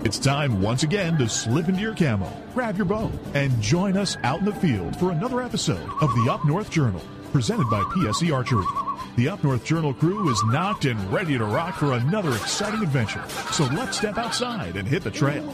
It's time once again to slip into your camo, grab your bow, and join us out in the field for another episode of the Up North Journal, presented by PSE Archery. The Up North Journal crew is knocked and ready to rock for another exciting adventure. So let's step outside and hit the trail.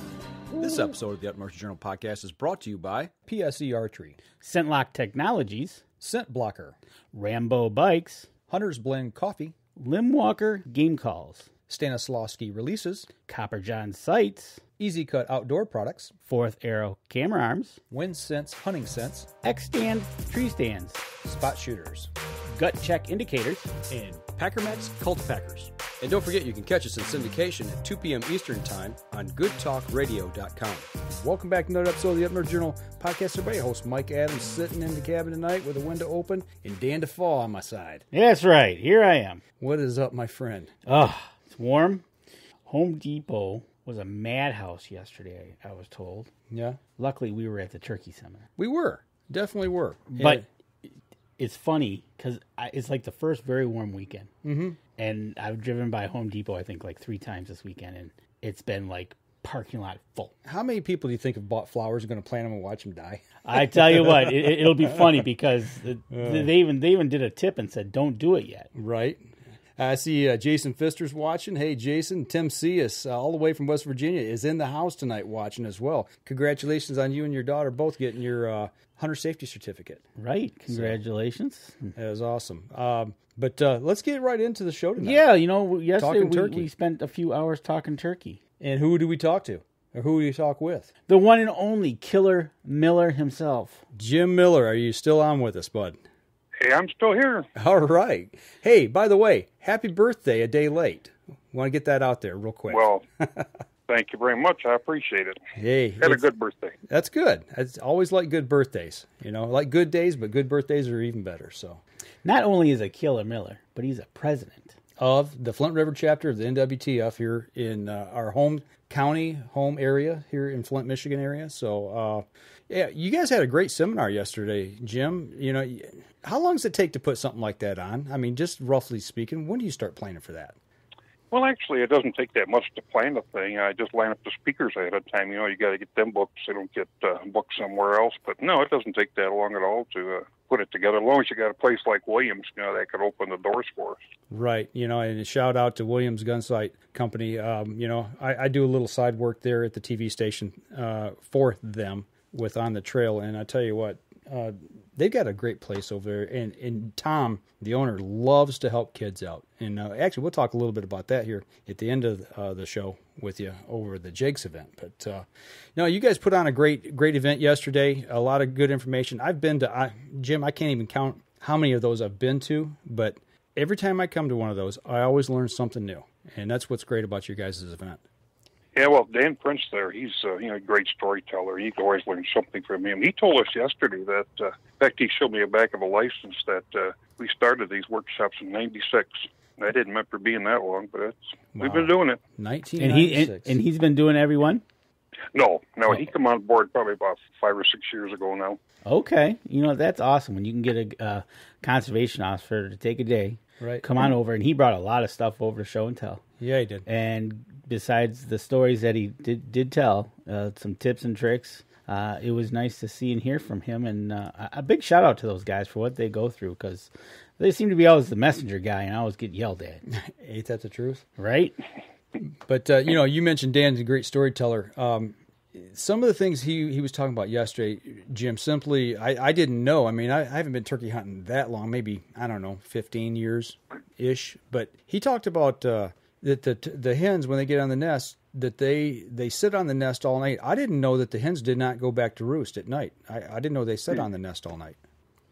This episode of the Up North Journal podcast is brought to you by PSE Archery, Scentlock Technologies, Scent Blocker, Rambo Bikes, Hunter's Blend Coffee, Limwalker Game Calls, Stanislawski Releases, Copper John Sights, Easy Cut Outdoor Products, Fourth Arrow Camera Arms, Wind Sense Hunting Sense, X-Stand Tree Stands, Spot Shooters, Gut Check Indicators, and Packermax Cultipackers. And don't forget, you can catch us in syndication at 2 p.m. Eastern Time on goodtalkradio.com. Welcome back to another episode of the Up North Journal podcast. Everybody, host Mike Adams sitting in the cabin tonight with a window open and Dan DeFaw on my side. That's right. Here I am. What is up, my friend? Oh, it's warm. Home Depot was a madhouse yesterday, I was told. Yeah. Luckily, we were at the turkey seminar. We were. Definitely were. But it's funny because it's like the first very warm weekend. Mm-hmm. And I've driven by Home Depot, I think, like 3 times this weekend, and it's been like parking lot full. How many people do you think have bought flowers are going to plant them and watch them die? I tell you what, it'll be funny because they even did a tip and said, don't do it yet. Right. I see Jason Pfister's watching. Hey, Jason, Tim Cius, all the way from West Virginia, is in the house tonight watching as well. Congratulations on you and your daughter both getting your hunter safety certificate. Right. Congratulations. So, that was awesome. But let's get right into the show tonight. Yeah, you know, yesterday we spent a few hours talking turkey. And who do we talk to? Or who do you talk with? The one and only Killer Miller himself. Jim Miller, are you still on with us, bud? Hey, I'm still here. All right. Hey, by the way, happy birthday a day late. Want to get that out there real quick. Well, thank you very much. I appreciate it. Hey, had a good birthday. That's good. I always like good birthdays. You know, like good days, but good birthdays are even better. So, not only is a Killer Miller, but he's a president of the Flint River Chapter of the NWTF here in our home area here in Flint, Michigan area. So, yeah, you guys had a great seminar yesterday, Jim. You know, how long does it take to put something like that on? I mean, just roughly speaking, when do you start planning for that? Well, actually, it doesn't take that much to plan the thing. I just line up the speakers ahead of time. You know, you got to get them booked so they don't get booked somewhere else. But no, it doesn't take that long at all to put it together. As long as you got a place like Williams, you know, that could open the doors for us. Right. You know, and a shout out to Williams Gunsight Company. You know, I do a little side work there at the TV station for them with On the Trail. And I tell you what, they've got a great place over there. And Tom, the owner, loves to help kids out. And actually, we'll talk a little bit about that here at the end of the show with you over the Jakes event. But no, you guys put on a great event yesterday. A lot of good information. I've been to, Jim, I can't even count how many of those I've been to. But every time I come to one of those, I always learn something new. And that's what's great about your guys' event. Yeah, well, Dan Prince there, he's a great storyteller. You can always learn something from him. He told us yesterday that, in fact, he showed me a back of a license that we started these workshops in '96. I didn't remember being that long, but we've been doing it. 1996. And he's been doing every one? No, he came on board probably about 5 or 6 years ago now. Okay. You know, that's awesome when you can get a conservation officer to take a day, right? Come on over. And he brought a lot of stuff over to show and tell. Yeah, he did. And besides the stories that he did tell, some tips and tricks, it was nice to see and hear from him. And a big shout out to those guys for what they go through, because they seem to be always the messenger guy and I always get yelled at. Ain't that the truth? Right? But, you know, you mentioned Dan's a great storyteller. Some of the things he was talking about yesterday, Jim, simply, I didn't know. I mean, I haven't been turkey hunting that long, maybe, I don't know, 15 years-ish. But he talked about that the hens, when they get on the nest, that they sit on the nest all night. I didn't know that the hens did not go back to roost at night. I didn't know they sat on the nest all night.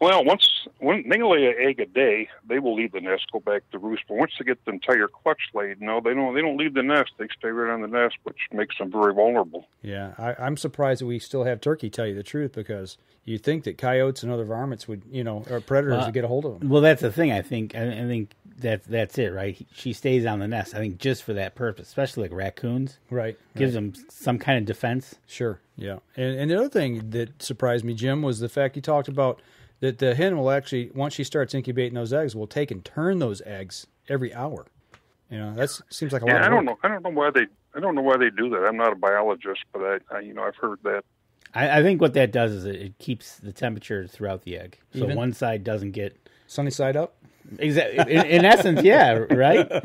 Well, when they lay an egg a day, they will leave the nest, go back to roost. But once they get the entire clutch laid, no, they don't leave the nest. They stay right on the nest, which makes them very vulnerable. Yeah, I'm surprised that we still have turkey, tell you the truth, because you think that coyotes and other varmints would, you know, or predators would get a hold of them. Well, that's the thing. I think that's it, right? She stays on the nest, I think, just for that purpose, especially like raccoons. Right. Gives them some kind of defense. Sure, yeah. And the other thing that surprised me, Jim, was the fact he talked about that the hen will actually, once she starts incubating those eggs, will take and turn those eggs every hour. You know, that seems like a lot of work. I don't know why they I don't know why they do that. I'm not a biologist, but I've heard that. I think what that does is it keeps the temperature throughout the egg, so Even? one side doesn't get Sunny side up? exactly. In essence, yeah, right.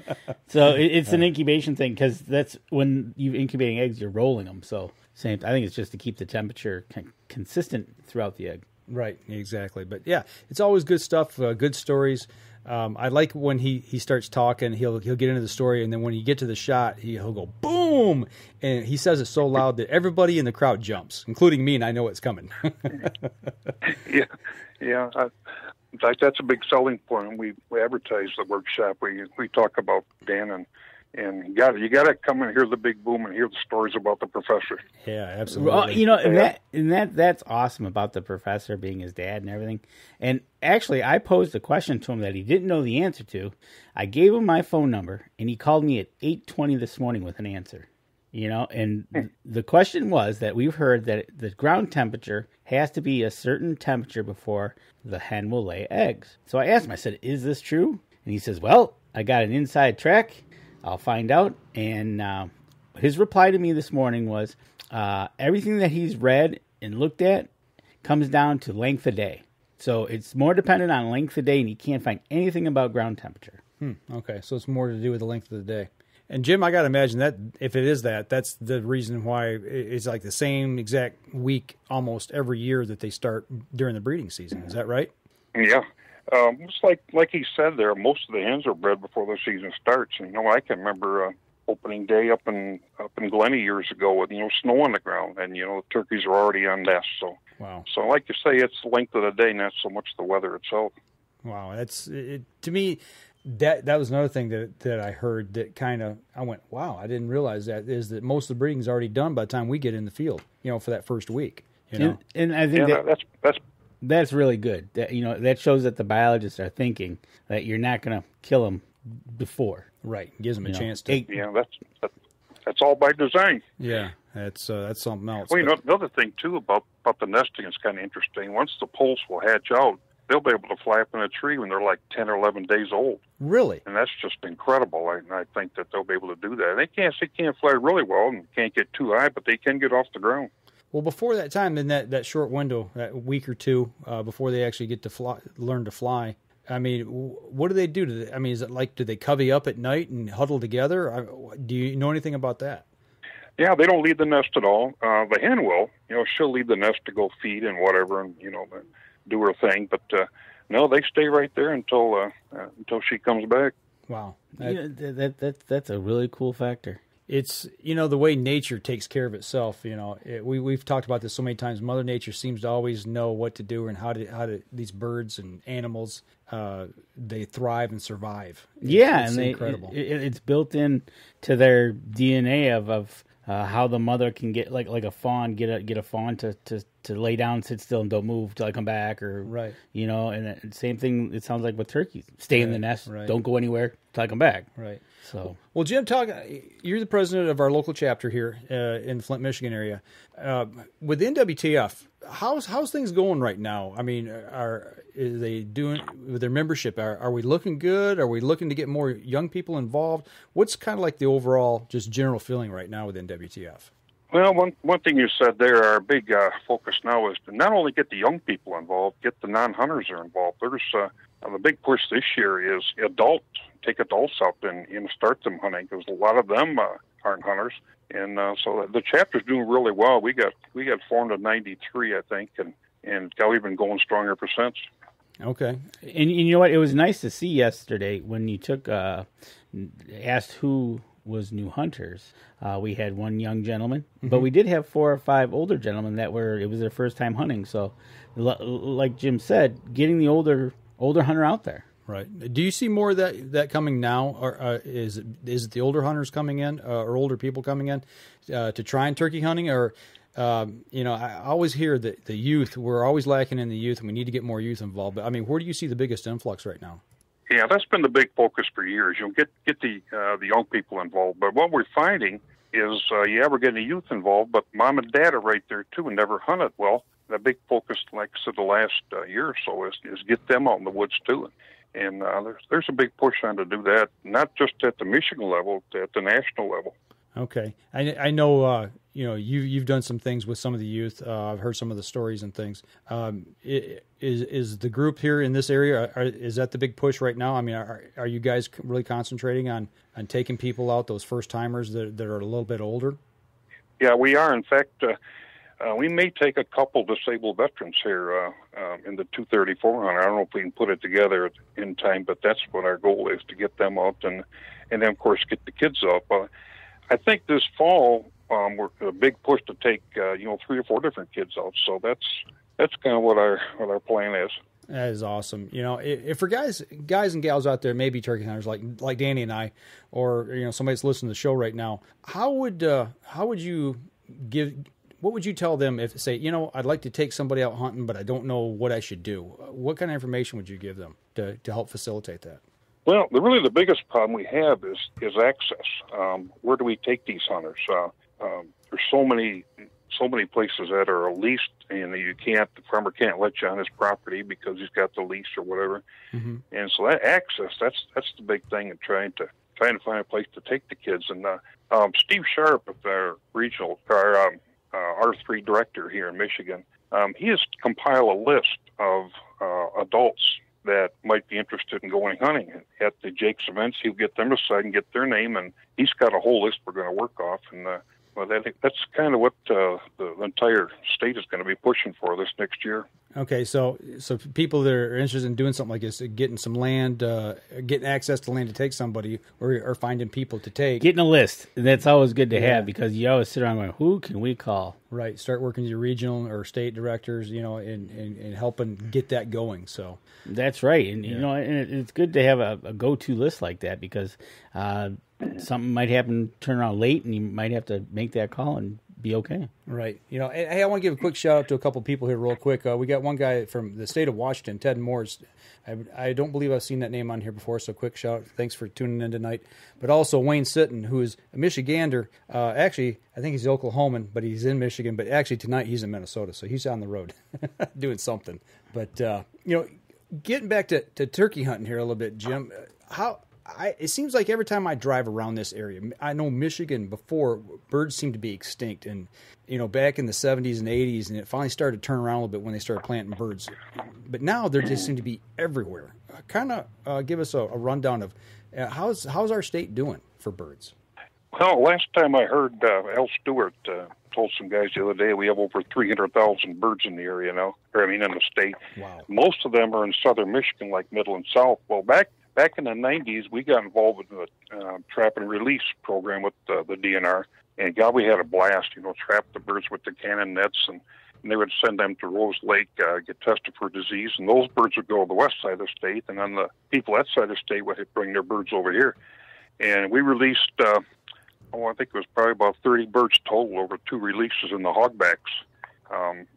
So it's an incubation thing because that's when you're incubating eggs, you're rolling them. So same. I think it's just to keep the temperature consistent throughout the egg. Right, exactly. But yeah, it's always good stuff, good stories. I like when he starts talking, he'll get into the story, and then when you get to the shot, he'll go boom, and he says it so loud that everybody in the crowd jumps, including me, and I know it's coming. Yeah. In fact, that's a big selling point. We advertise the workshop. We talk about Dan and you got to come and hear the big boom and hear the stories about the professor. Yeah, absolutely. Well, that's awesome about the professor being his dad and everything. And actually, I posed a question to him that he didn't know the answer to. I gave him my phone number, and he called me at 8:20 this morning with an answer. And the question was that we've heard that the ground temperature has to be a certain temperature before the hen will lay eggs. So I asked him, I said, is this true? And he says, well, I got an inside track. I'll find out. And his reply to me this morning was, everything that he's read and looked at comes down to length of day. So it's more dependent on length of day, and he can't find anything about ground temperature. Okay, so it's more to do with the length of the day. And Jim, I got to imagine that if it is that's the reason why it's like the same exact week almost every year that they start during the breeding season. Is that right? Yeah. It's like he said there, most of the hens are bred before the season starts. And, I can remember opening day up in Glenny years ago with, snow on the ground, and, the turkeys are already on nest. So, wow. So like you say, it's the length of the day, not so much the weather itself. Wow. To me, that was another thing that I heard that I went, wow, I didn't realize that, is that most of the breeding is already done by the time we get in the field, for that first week. And I think that's really good. That that shows that the biologists are thinking that you're not going to kill them before. Right, gives them a chance to. Yeah, that's all by design. Yeah, that's something else. Well, another thing too about the nesting is kind of interesting. Once the poults will hatch out, they'll be able to fly up in a tree when they're like 10 or 11 days old. Really? And that's just incredible. I think that they'll be able to do that. They can't fly really well and can't get too high, but they can get off the ground. Well, before that time, in that short window, that week or two, before they actually get to learn to fly, I mean, what do they do? Is it like, do they covey up at night and huddle together? Do you know anything about that? Yeah, they don't leave the nest at all. The hen will. She'll leave the nest to go feed and whatever, and do her thing. But no, they stay right there until she comes back. Wow, that's a really cool factor. It's the way nature takes care of itself. We've talked about this so many times. Mother Nature seems to always know what to do and how to these birds and animals they thrive and survive. It's incredible. It's built in to their DNA of how the mother can get like a fawn get a fawn to lay down, sit still, and don't move till I come back, or right. And same thing. It sounds like with turkeys, stay in the nest, right. Don't go anywhere till I come back. Right. So, well, Jim, you're the president of our local chapter here in the Flint, Michigan area. With NWTF, how's things going right now? I mean, are they doing with their membership? Are we looking good? Are we looking to get more young people involved? What's kind of like the overall just general feeling right now with NWTF? Well, one thing you said there, our big focus now is to not only get the young people involved, get the non-hunters involved. There's the big push this year is take adults out and start them hunting, because a lot of them aren't hunters. And so the chapter's doing really well. We got formed in '93, I think, and we've been going strong ever since. Okay. And you know what? It was nice to see yesterday when you asked who was new hunters. We had one young gentleman, but we did have 4 or 5 older gentlemen it was their first time hunting. So, like Jim said, getting the older hunter out there. Right. Do you see more of that coming now, or is it the older hunters coming in, or older people coming in to try and turkey hunting, or I always hear that the youth, we're always lacking in the youth, and we need to get more youth involved. But I mean, where do you see the biggest influx right now? Yeah, that's been the big focus for years. Get the young people involved, but what we're finding is we're getting the youth involved, but mom and dad are right there too and never hunted. Well, the big focus, like I said, the last year or so is get them out in the woods too. And there's a big push on to do that, not just at the Michigan level, at the national level. Okay. I know, you've done some things with some of the youth. I've heard some of the stories and things. Is the group here in this area, is that the big push right now? I mean, are you guys really concentrating on taking people out, those first timers that are a little bit older? Yeah, we are. In fact, we may take a couple disabled veterans here in the 234 hunter. I don't know if we can put it together in time, but that's what our goal is, to get them out and then, of course, get the kids out. I think this fall we're a big push to take 3 or 4 different kids out. So that's kind of what our plan is. That is awesome. If for guys and gals out there, maybe turkey hunters like Danny and I, or somebody that's listening to the show right now, what would you tell them if say, I'd like to take somebody out hunting, but I don't know what I should do? What kind of information would you give them to help facilitate that? Well, the biggest problem we have is access. Where do we take these hunters? There's so many places that are leased, and the farmer can't let you on his property because he's got the lease or whatever. Mm-hmm. And so that access, that's the big thing in trying to find a place to take the kids. And Steve Sharp, our regional, R3 director here in Michigan, he has compiled a list of adults that might be interested in going hunting at the Jake's events. He'll get them aside and get their name, and he's got a whole list we're going to work off. And that's kind of what the entire state is going to be pushing for this next year. Okay, so people that are interested in doing something like this, getting some land, getting access to land to take somebody, or finding people to take. Getting a list. That's always good to have, because you always sit around going, who can we call? Right. Start working with your regional or state directors, and helping get that going. So that's right. And, and it's good to have a go-to list like that, because something might happen, turn around late, and you might have to make that call and be okay. Right. Hey, I want to give a quick shout out to a couple people here real quick. We got one guy from the state of Washington, Ted Moores. I don't believe I've seen that name on here before, so quick shout out. Thanks for tuning in tonight. But also Wayne Sitton, who is a Michigander. Actually, I think he's Oklahoman, but he's in Michigan. But actually tonight he's in Minnesota, so he's on the road doing something. But, getting back to turkey hunting here a little bit, Jim, it seems like every time I drive around this area, I know Michigan before, birds seemed to be extinct, and back in the 70s and 80s, and it finally started to turn around a little bit when they started planting birds. But now they just seem to be everywhere. Kind of give us a rundown of how's our state doing for birds? Well, last time I heard, Al Stewart told some guys the other day we have over 300,000 birds in the area now, in the state. Wow. Most of them are in southern Michigan, like middle and south. Well, back in the 90s, we got involved with the trap and release program with the DNR, and God, we had a blast. Trap the birds with the cannon nets, and they would send them to Rose Lake, get tested for disease, and those birds would go to the west side of the state, and then the people that side of the state would bring their birds over here. And we released, I think it was probably about 30 birds total over 2 releases in the hogbacks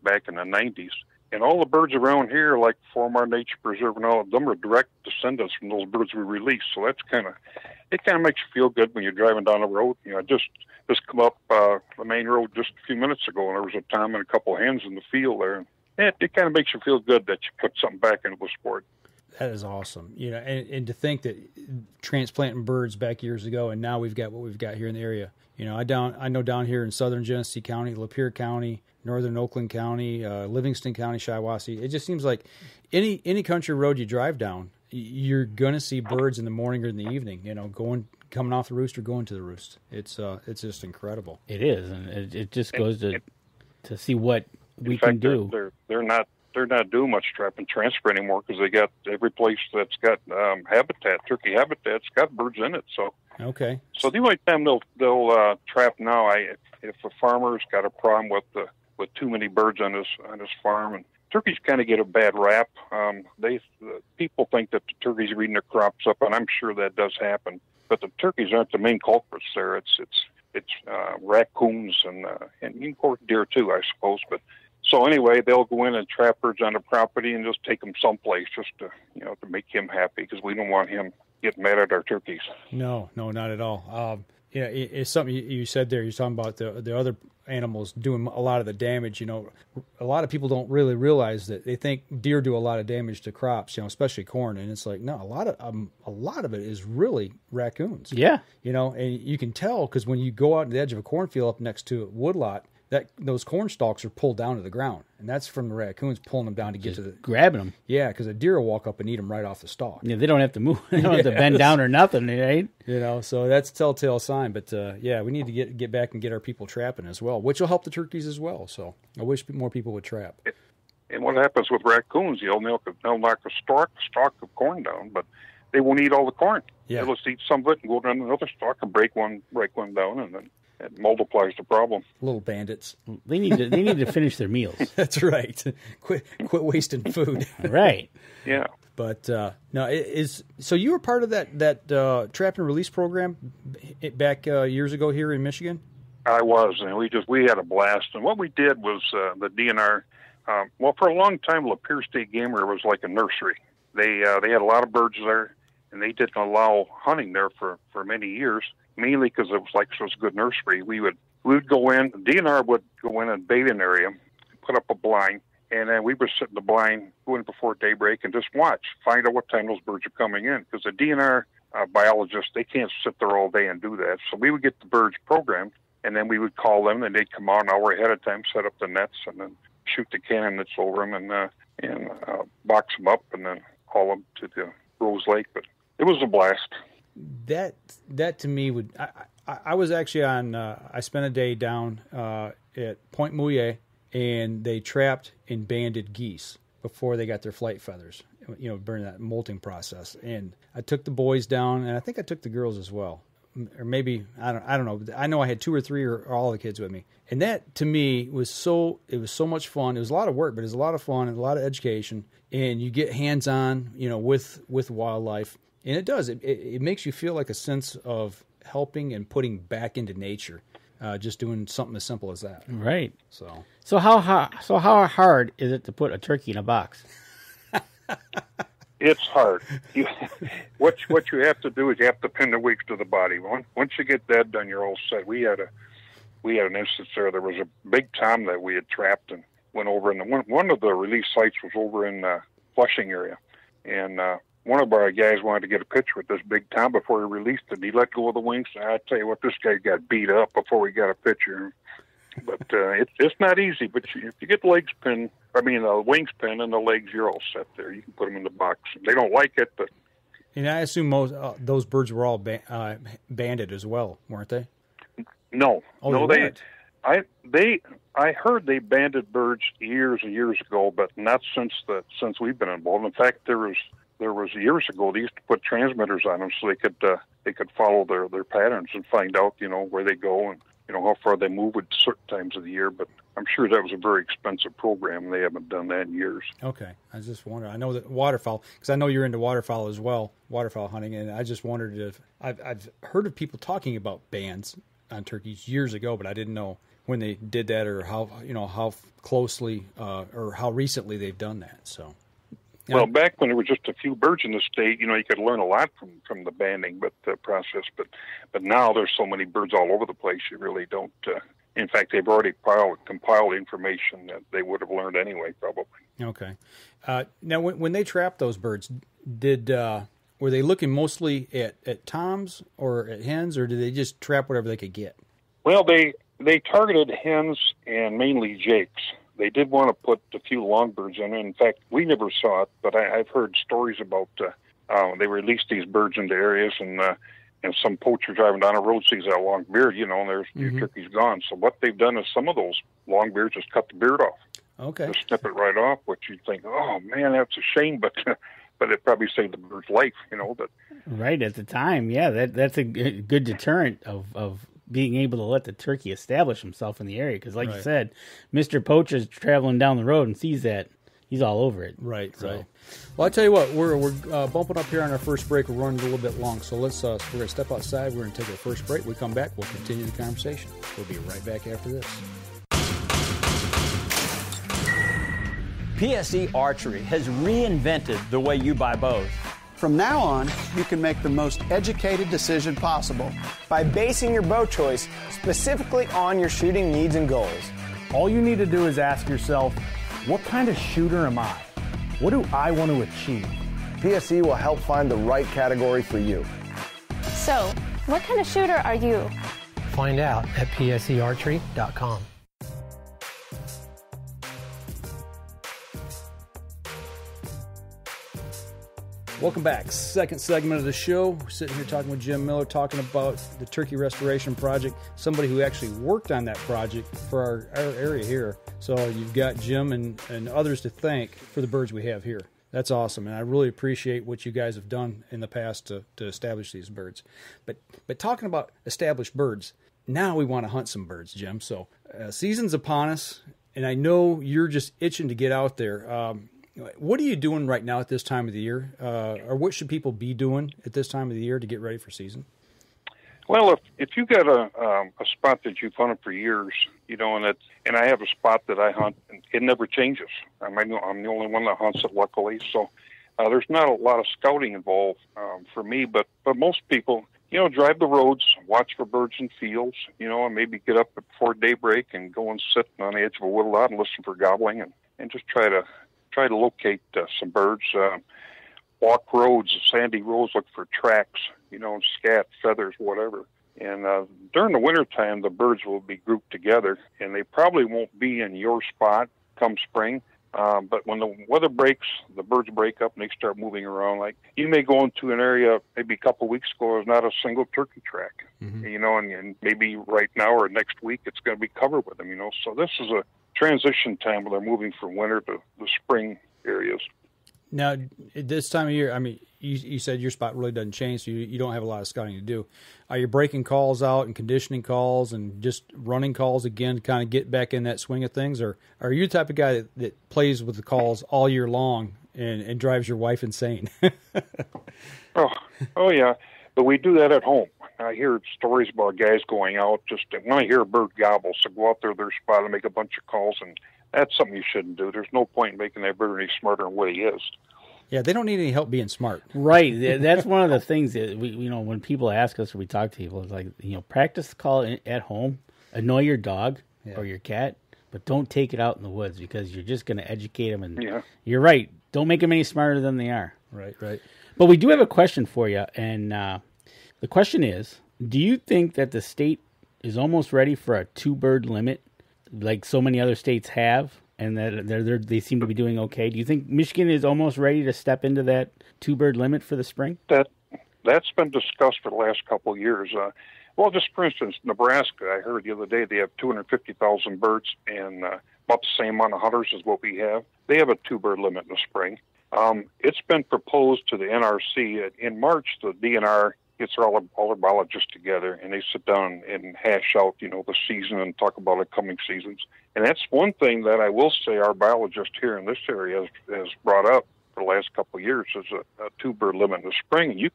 back in the 90s. And all the birds around here, like Formar Nature Preserve and all of them, are direct descendants from those birds we released. So that's kind of makes you feel good when you're driving down the road. I just come up the main road just a few minutes ago, and there was a tom and a couple of hens in the field there. And it kind of makes you feel good that you put something back into the sport. That is awesome. And to think that transplanting birds back years ago, and now we've got what we've got here in the area. I know down here in southern Genesee County, Lapeer County, northern Oakland County, Livingston County, Shiawassee. It just seems like any country road you drive down, you're going to see birds in the morning or in the evening, coming off the roost or going to the roost. It's just incredible. It is, and it just goes to see what we can do. They're not doing much trap and transfer anymore, because they got every place that's got turkey habitat's got birds in it. So okay. So the only time they'll trap now, if a farmer's got a problem with too many birds on his farm, and turkeys kind of get a bad rap. People think that the turkeys are eating their crops up, and I'm sure that does happen. But the turkeys aren't the main culprits there. It's raccoons and of course deer too, I suppose. But so anyway, they'll go in and trap birds on the property and just take them someplace just to make him happy, because we don't want him getting mad at our turkeys. No, not at all. Yeah, it's something you said there. You're talking about the other animals doing a lot of the damage. You know, a lot of people don't really realize that. They think deer do a lot of damage to crops, you know, especially corn, and it's like, no, a lot of it is really raccoons. Yeah, you know, and you can tell because when you go out to the edge of a cornfield up next to a woodlot, that those corn stalks are pulled down to the ground, and that's from the raccoons pulling them down to get to the grabbing them. Yeah, because a deer will walk up and eat them right off the stalk. Yeah, they don't have to move. They don't have to bend down or nothing, right? You know, so that's a telltale sign. But yeah, we need to get back and get our people trapping as well, which will help the turkeys as well. So I wish more people would trap. And what happens with raccoons? They'll knock a stalk of corn down, but they won't eat all the corn. Yeah. They'll just eat some of it and go down another stalk and break one down, and then it multiplies the problem. Little bandits. They need to finish their meals. That's right. Quit wasting food. Right. Yeah. But no, it is. So you were part of that trap and release program back years ago here in Michigan. I was, and we had a blast. And what we did was the DNR. Well, for a long time, Lapeer State Game Reserve was like a nursery. They had a lot of birds there, and they didn't allow hunting there for many years. Mainly because it was such a good nursery. We would go in, the DNR would go in and bait an area, put up a blind, and then we would sit in the blind, go in before daybreak, and just watch, find out what time those birds are coming in. Because the DNR biologists, they can't sit there all day and do that. So we would get the birds programmed, and then we would call them, and they'd come out an hour ahead of time, set up the nets, and then shoot the cannon that's over them, and box them up, and then haul them to the Rose Lake. But it was a blast. That to me would I was actually on I spent a day down at Point Mouillet, and they trapped and banded geese before they got their flight feathers, you know, during that molting process. And I took the boys down, and I think I took the girls as well, or maybe I don't know. I know I had 2 or 3 or all the kids with me, and that to me was so much fun. It was a lot of work, but it was a lot of fun and a lot of education, and you get hands on, you know, with wildlife. And it does. It makes you feel like a sense of helping and putting back into nature, just doing something as simple as that. Right. So how hard is it to put a turkey in a box? It's hard. What you have to do is you have to pin the weeks to the body. Once you get that done, you're all set. We had an instance there. There was a big tom that we had trapped and went over, and one of the release sites was over in Flushing area, and one of our guys wanted to get a picture with this big tom before he released it. He let go of the wings. I tell you what, this guy got beat up before we got a picture. But it's not easy. But if you get the wings pinned and the legs, you're all set there. You can put them in the box. They don't like it, but. And I assume most those birds were all banded as well, weren't they? No, oh, no, they weren't. I heard they banded birds years and years ago, but not since we've been involved. In fact, there was years ago they used to put transmitters on them so they could follow their patterns and find out, you know, where they go and, you know, how far they move at certain times of the year. But I'm sure that was a very expensive program. They haven't done that in years. Okay. I just wonder. I know that waterfowl, because I know you're into waterfowl as well, waterfowl hunting, and I just wondered if I've heard of people talking about bans on turkeys years ago, but I didn't know when they did that or how closely or how recently they've done that. So. Well, back when there were just a few birds in the state, you know, you could learn a lot from the banding process. But now there's so many birds all over the place, you really don't. In fact, they've already compiled information that they would have learned anyway, probably. Okay. Now, when they trapped those birds, were they looking mostly at toms or at hens, or did they just trap whatever they could get? Well, they targeted hens and mainly jakes. They did want to put a few longbirds in. In fact, we never saw it, but I've heard stories about they released these birds into areas, and some poacher driving down a road sees that long beard, you know, and there's your turkey's gone. So what they've done is some of those long beards just cut the beard off. Okay. Just snip it right off, which you'd think, oh, man, that's a shame, but it probably saved the bird's life, you know. But right at the time, yeah, that's a good deterrent of being able to let the turkey establish himself in the area. Because like you said, Mr. Poacher's traveling down the road and sees that, he's all over it. Right, so. Right. Well, I tell you what, we're bumping up here on our first break. We're running a little bit long, so we're going to step outside. We're going to take our first break. When we come back, we'll continue the conversation. We'll be right back after this. PSE Archery has reinvented the way you buy bows. From now on, you can make the most educated decision possible by basing your bow choice specifically on your shooting needs and goals. All you need to do is ask yourself, what kind of shooter am I? What do I want to achieve? PSE will help find the right category for you. So, what kind of shooter are you? Find out at psearchery.com. Welcome back. Second segment of the show. We're sitting here talking with Jim Miller, talking about the turkey restoration project, somebody who actually worked on that project for our area here. So you've got Jim and others to thank for the birds we have here. That's awesome, and I really appreciate what you guys have done in the past to establish these birds. But talking about established birds, now we want to hunt some birds, Jim. So season's upon us, and I know you're just itching to get out there. What are you doing right now at this time of the year, or what should people be doing at this time of the year to get ready for season? Well, if you got a spot that you've hunted for years, and I have a spot that I hunt, and it never changes. I'm the only one that hunts it, luckily. So there's not a lot of scouting involved for me, but most people, drive the roads, watch for birds in fields, and maybe get up before daybreak and go and sit on the edge of a wood lot and listen for gobbling, and just try to locate some birds. Walk roads, sandy roads, look for tracks, scat, feathers, whatever. And during the wintertime, the birds will be grouped together, and they probably won't be in your spot come spring. But when the weather breaks, the birds break up and they start moving around. Like you may go into an area maybe a couple of weeks ago, there's not a single turkey track, and maybe right now or next week it's going to be covered with them, So this is a transition time where they're moving from winter to the spring areas. Now, at this time of year, I mean, you said your spot really doesn't change, so you don't have a lot of scouting to do. Are you breaking calls out and conditioning calls and just running calls again to kind of get back in that swing of things? Or are you the type of guy that plays with the calls all year long and drives your wife insane? Oh, yeah. But we do that at home. I hear stories about guys going out just when I hear a bird gobble, so go out there to their spot and make a bunch of calls, and that's something you shouldn't do. There's no point in making that bird any smarter than what he is. Yeah, they don't need any help being smart. Right. That's one of the things that we, when people ask us or we talk to people, it's like, practice the call at home, annoy your dog or your cat, but don't take it out in the woods because you're just going to educate them. And you're right. Don't make them any smarter than they are. Right. But we do have a question for you. And the question is, do you think that the state is almost ready for a 2-bird limit like so many other states have? And that they seem to be doing okay. Do you think Michigan is almost ready to step into that 2-bird limit for the spring? That's been discussed for the last couple of years. Well, just for instance, Nebraska, I heard the other day they have 250,000 birds and about the same amount of hunters as what we have. They have a 2-bird limit in the spring. It's been proposed to the NRC. In March, the DNR gets all their biologists together, and they sit down and hash out, the season and talk about the coming seasons. And that's one thing that I will say our biologist here in this area has brought up for the last couple of years is a 2-bird limit in the spring. And you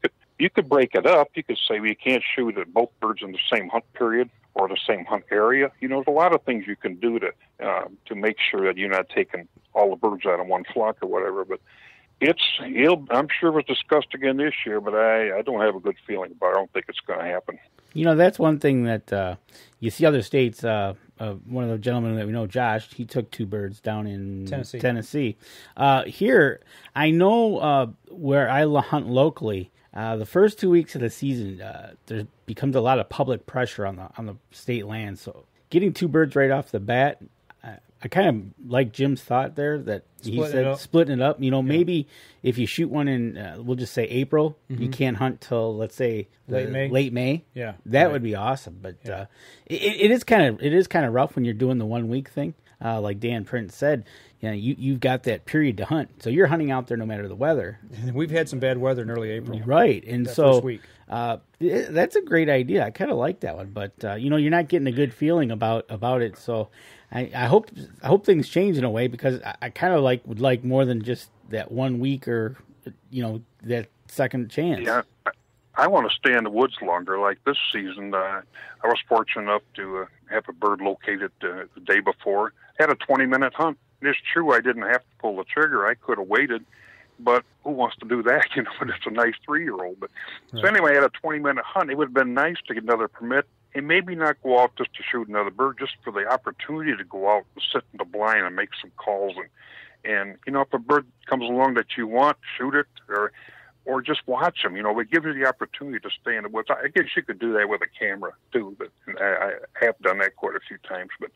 could break it up. You could say you can't shoot at both birds in the same hunt period or the same hunt area. There's a lot of things you can do to make sure that you're not taking all the birds out of one flock or whatever. But I'm sure it was discussed again this year, but I don't have a good feeling about it. I don't think it's going to happen. That's one thing that you see other states. One of the gentlemen that we know, Josh, he took 2 birds down in Tennessee. Here, I know where I hunt locally, the first 2 weeks of the season, there becomes a lot of public pressure on the state land. So getting 2 birds right off the bat, I kind of like Jim's thought there that he said splitting it up. Maybe if you shoot one in, we'll just say April, you can't hunt till, let's say, late May. Yeah, that would be awesome. But it is kind of rough when you're doing the 1 week thing. Like Dan Prince said, you've got that period to hunt, so you're hunting out there no matter the weather. And we've had some bad weather in early April, right? And so first week. That's a great idea. I kind of like that one, but you're not getting a good feeling about it. So I hope things change in a way, because I kind of would like more than just that 1 week or that second chance. Yeah, I want to stay in the woods longer. Like this season, I was fortunate enough to have a bird located the day before. Had a 20-minute hunt. It's true I didn't have to pull the trigger. I could have waited, but who wants to do that? But it's a nice 3-year-old. But so anyway, I had a 20-minute hunt. It would have been nice to get another permit and maybe not go out just to shoot another bird, just for the opportunity to go out and sit in the blind and make some calls. And if a bird comes along that you want, shoot it or just watch them. It gives you the opportunity to stay in the woods. I guess you could do that with a camera too, but I have done that quite a few times. But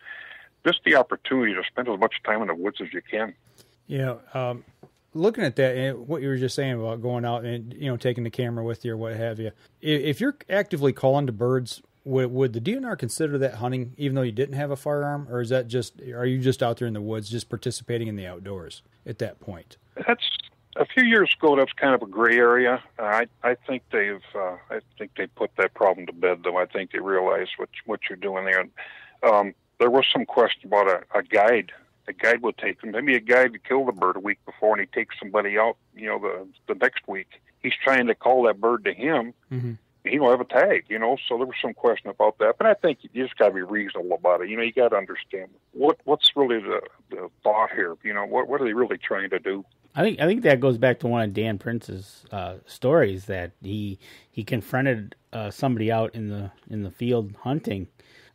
just the opportunity to spend as much time in the woods as you can. Looking at that and what you were just saying about going out and taking the camera with you or what have you, if you're actively calling to birds, would the DNR consider that hunting even though you didn't have a firearm, or is that are you just out there in the woods just participating in the outdoors at that point? That's a few years ago. That's kind of a gray area. I think they put that problem to bed, though. I think they realize what you're doing there. And, there was some question about a guide. A guide would take them. Maybe a guide would kill the bird a week before, and he takes somebody out. The next week he's trying to call that bird to him. Mm-hmm. He don't have a tag. So there was some question about that. But I think you just got to be reasonable about it. You got to understand what's really the thought here. What are they really trying to do? I think that goes back to one of Dan Prince's stories that he confronted somebody out in the field hunting.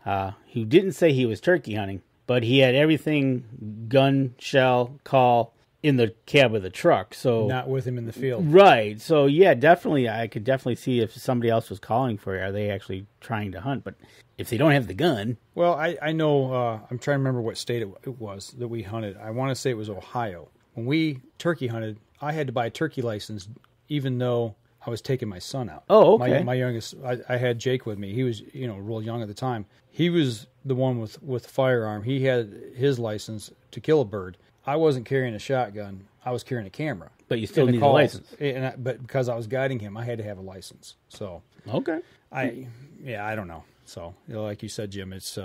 Who didn't say he was turkey hunting, but he had everything gun, shell, call in the cab of the truck. So not with him in the field. Right. So yeah, definitely. I could definitely see if somebody else was calling for you, are they actually trying to hunt? But if they don't have the gun. Well, I know, I'm trying to remember what state it was that we hunted. I want to say it was Ohio. When we turkey hunted, I had to buy a turkey license even though I was taking my son out. Oh, okay. My youngest, I had Jake with me. He was, real young at the time. He was the one with the firearm. He had his license to kill a bird. I wasn't carrying a shotgun. I was carrying a camera. But you still need a license. But because I was guiding him, I had to have a license. So okay. I don't know. So like you said, Jim, it's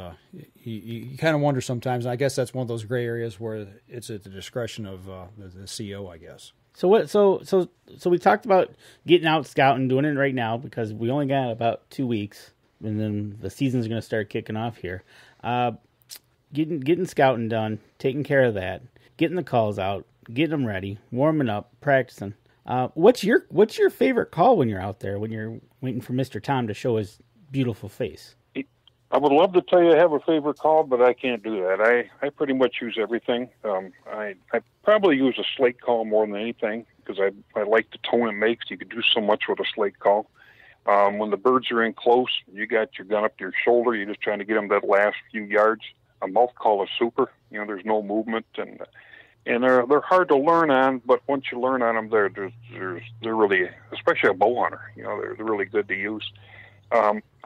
you kind of wonder sometimes. And I guess that's one of those gray areas where it's at the discretion of the CO, I guess. So what? So we talked about getting out scouting, doing it right now because we only got about 2 weeks, and then the season's going to start kicking off here. Getting scouting done, taking care of that, getting the calls out, getting them ready, warming up, practicing. What's your favorite call when you're out there when you're waiting for Mr. Tom to show his beautiful face? I would love to tell you I have a favorite call, but I can't do that. I pretty much use everything. I probably use a slate call more than anything because I like the tone it makes. You can do so much with a slate call. When the birds are in close, you got your gun up to your shoulder. You're just trying to get them that last few yards. A mouth call is super. There's no movement, and they're hard to learn on. But once you learn on them, they're really, especially a bow hunter. They're really good to use.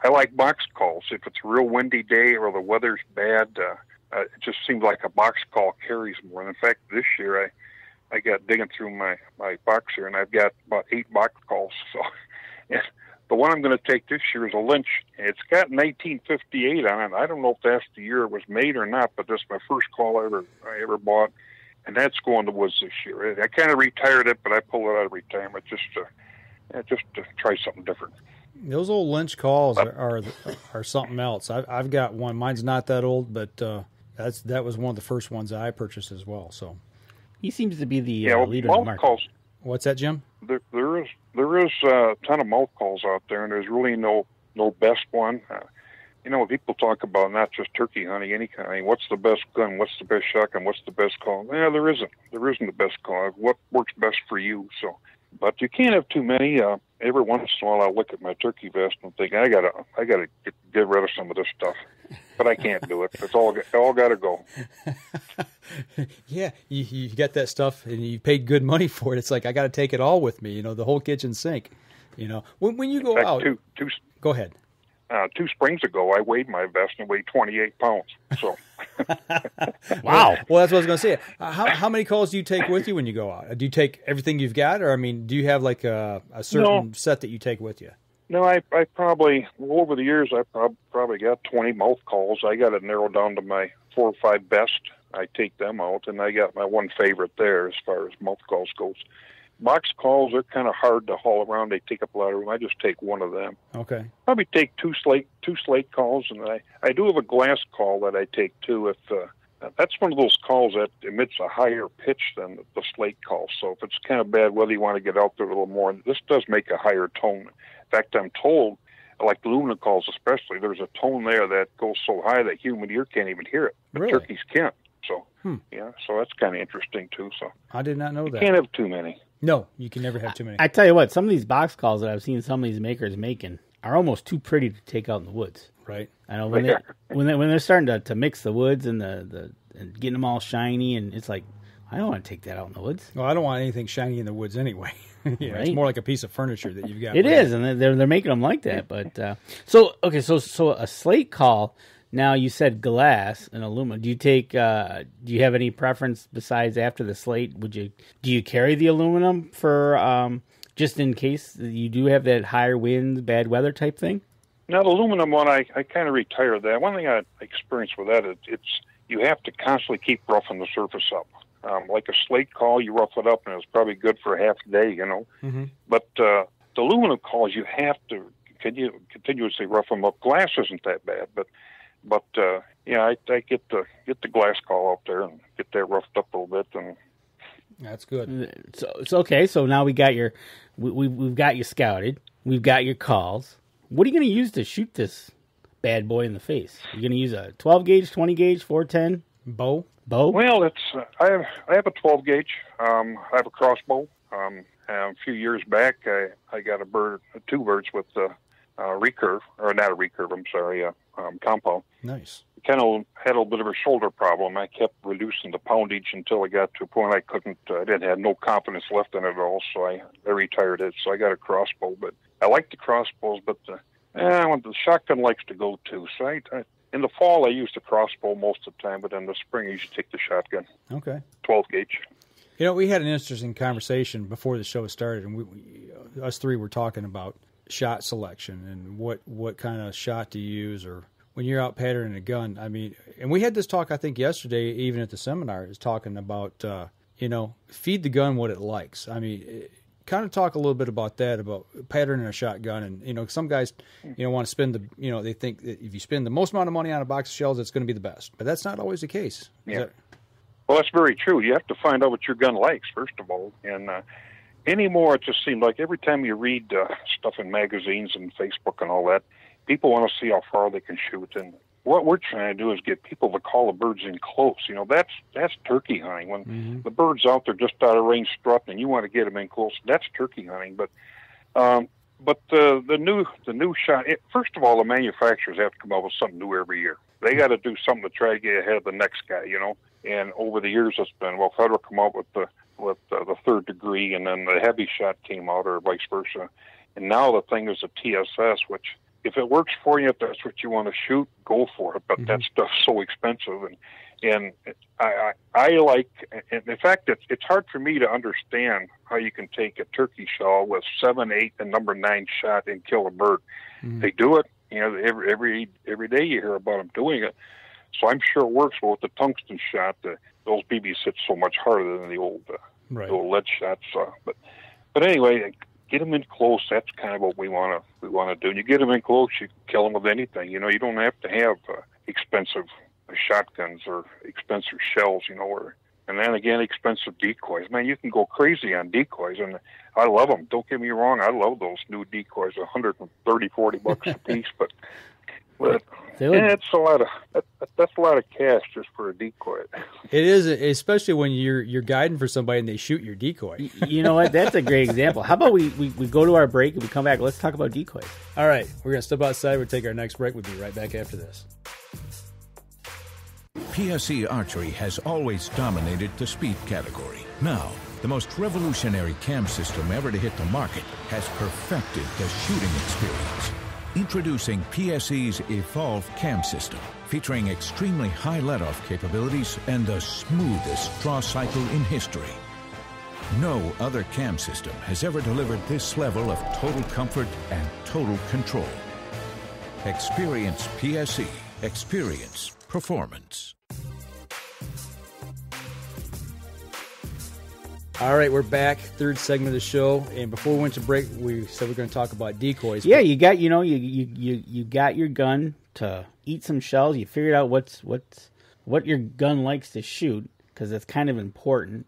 I like box calls. If it's a real windy day or the weather's bad, it just seems like a box call carries more. And in fact, this year I got digging through my box here, and I've got about 8 box calls. So the one I'm going to take this year is a Lynch. It's got 1958 on it. I don't know if that's the year it was made or not, but that's my first call I ever bought, and that's going to woods this year. I kind of retired it, but I pulled it out of retirement just to try something different. Those old Lynch calls are something else. I've got one. Mine's not that old, but that was one of the first ones that I purchased as well. So he seems to be the leader in the market. Calls. What's that, Jim? There is a ton of mouth calls out there, and there's really no best one. People talk about not just turkey hunting, any kind. I mean, what's the best gun? What's the best shotgun? What's the best call? Yeah, there isn't. There isn't the best call. What works best for you? So, but you can't have too many. Every once in a while, I'll look at my turkey vest and think I gotta get rid of some of this stuff, but I can't do it. It's all got to go. Yeah, you got that stuff and you paid good money for it. It's like I got to take it all with me. The whole kitchen sink. When you go out, go ahead. 2 springs ago, I weighed my vest and weighed 28 pounds. So, wow. Well, that's what I was going to say. How many calls do you take with you when you go out? Do you take everything you've got, or do you have like a certain set that you take with you? No, I probably over the years I probably got 20 mouth calls. I got it narrowed down to my 4 or 5 best. I take them out, and I got my one favorite there as far as mouth calls goes. Box calls are kind of hard to haul around. They take up a lot of room. I just take one of them. Okay. Probably take two slate calls, and I do have a glass call that I take too. If that's one of those calls that emits a higher pitch than the slate call. So if it's kind of bad weather, you want to get out there a little more. This does make a higher tone. In fact, I'm told, like the Luna calls especially, there's a tone there that goes so high that human ear can't even hear it. But really? Turkeys can't. So, yeah, so that's kind of interesting, too. So I did not know that. You can't have too many. No, you can never have too many. I tell you what, some of these box calls that I've seen some of these makers making are almost too pretty to take out in the woods. Right. I know when they're starting to mix the woods and and getting them all shiny, and it's like, I don't want to take that out in the woods. Well, I don't want anything shiny in the woods anyway. Right? It's more like a piece of furniture that you've got. It is, and they're making them like that. But so a slate call. Now you said glass and aluminum. Do you take? Do you have any preference besides after the slate? Do you carry the aluminum for just in case you do have that higher winds, bad weather type thing? Now the aluminum one, I kind of retired that. One thing I experienced with that, it's you have to constantly keep roughing the surface up. Like a slate call, you rough it up, and it's probably good for a half a day, you know. Mm-hmm. But the aluminum calls, you have to continuously rough them up. Glass isn't that bad, but yeah, I get the glass call out there and get that roughed up a little bit, and that's good. So it's okay. So now we got we've got you scouted. We've got your calls. What are you going to use to shoot this bad boy in the face? You're going to use a 12 gauge, 20 gauge, 410 bow? Well, it's I have a 12 gauge. I have a crossbow. A few years back, I got two birds with recurve, or not a recurve. I'm sorry, compound. Nice. Kind of had a bit of a shoulder problem. I kept reducing the poundage until I got to a point I couldn't. I didn't have no confidence left in it at all, so I retired it. So I got a crossbow, but I like the crossbows, but the shotgun likes to go too. So I in the fall I use the crossbow most of the time, but in the spring I usually take the shotgun. Okay. 12 gauge. You know, we had an interesting conversation before the show started, and us three were talking about shot selection and what kind of shot to use, or when you're out patterning a gun. I mean, and we had this talk, I think, yesterday, even at the seminar, is talking about, feed the gun what it likes. I mean, kind of talk a little bit about that, about patterning a shotgun. And, some guys, want to spend they think that if you spend the most amount of money on a box of shells, it's going to be the best. But that's not always the case. Yeah. Well, that's very true. You have to find out what your gun likes, first of all. And anymore, it just seems like every time you read stuff in magazines and Facebook and all that, people want to see how far they can shoot. And what we're trying to do is get people to call the birds in close. That's turkey hunting. When the bird's out there just out of range strutting and you want to get them in close, that's turkey hunting. But the new shot, first of all, the manufacturers have to come up with something new every year. They got to do something to try to get ahead of the next guy, And over the years, it's been, Federal come out with the third degree, and then the heavy shot came out, or vice versa. And now the thing is a TSS, which if it works for you, if that's what you want to shoot, go for it. But that stuff's so expensive, and I like. And in fact, it's hard for me to understand how you can take a turkey shell with 7, 8, and number 9 shot and kill a bird. They do it. Every day you hear about them doing it. So I'm sure it works. But with the tungsten shot, those BBs hit so much harder than the old lead shots. But anyway, get them in close. That's kind of what we want to do. And you get them in close, you can kill them with anything. You don't have to have expensive shotguns or expensive shells. And then again, expensive decoys. Man, you can go crazy on decoys, and I love them. Don't get me wrong, I love those new decoys, $130, $40 a piece. But it's that's a lot of cash just for a decoy. It is, especially when you're guiding for somebody and they shoot your decoy. You know what? That's a great example. How about we go to our break and we come back? Let's talk about decoys. All right, we're gonna step outside. We'll take our next break. We'll be right back after this. PSE Archery has always dominated the speed category. Now, the most revolutionary cam system ever to hit the market has perfected the shooting experience. Introducing PSE's Evolve Cam System, featuring extremely high let-off capabilities and the smoothest draw cycle in history. No other cam system has ever delivered this level of total comfort and total control. Experience PSE. Experience performance. All right, we're back. Third segment of the show, and before we went to break, we said we're going to talk about decoys. Yeah, you got you got your gun to eat some shells. You figured out what's what your gun likes to shoot, because it's kind of important.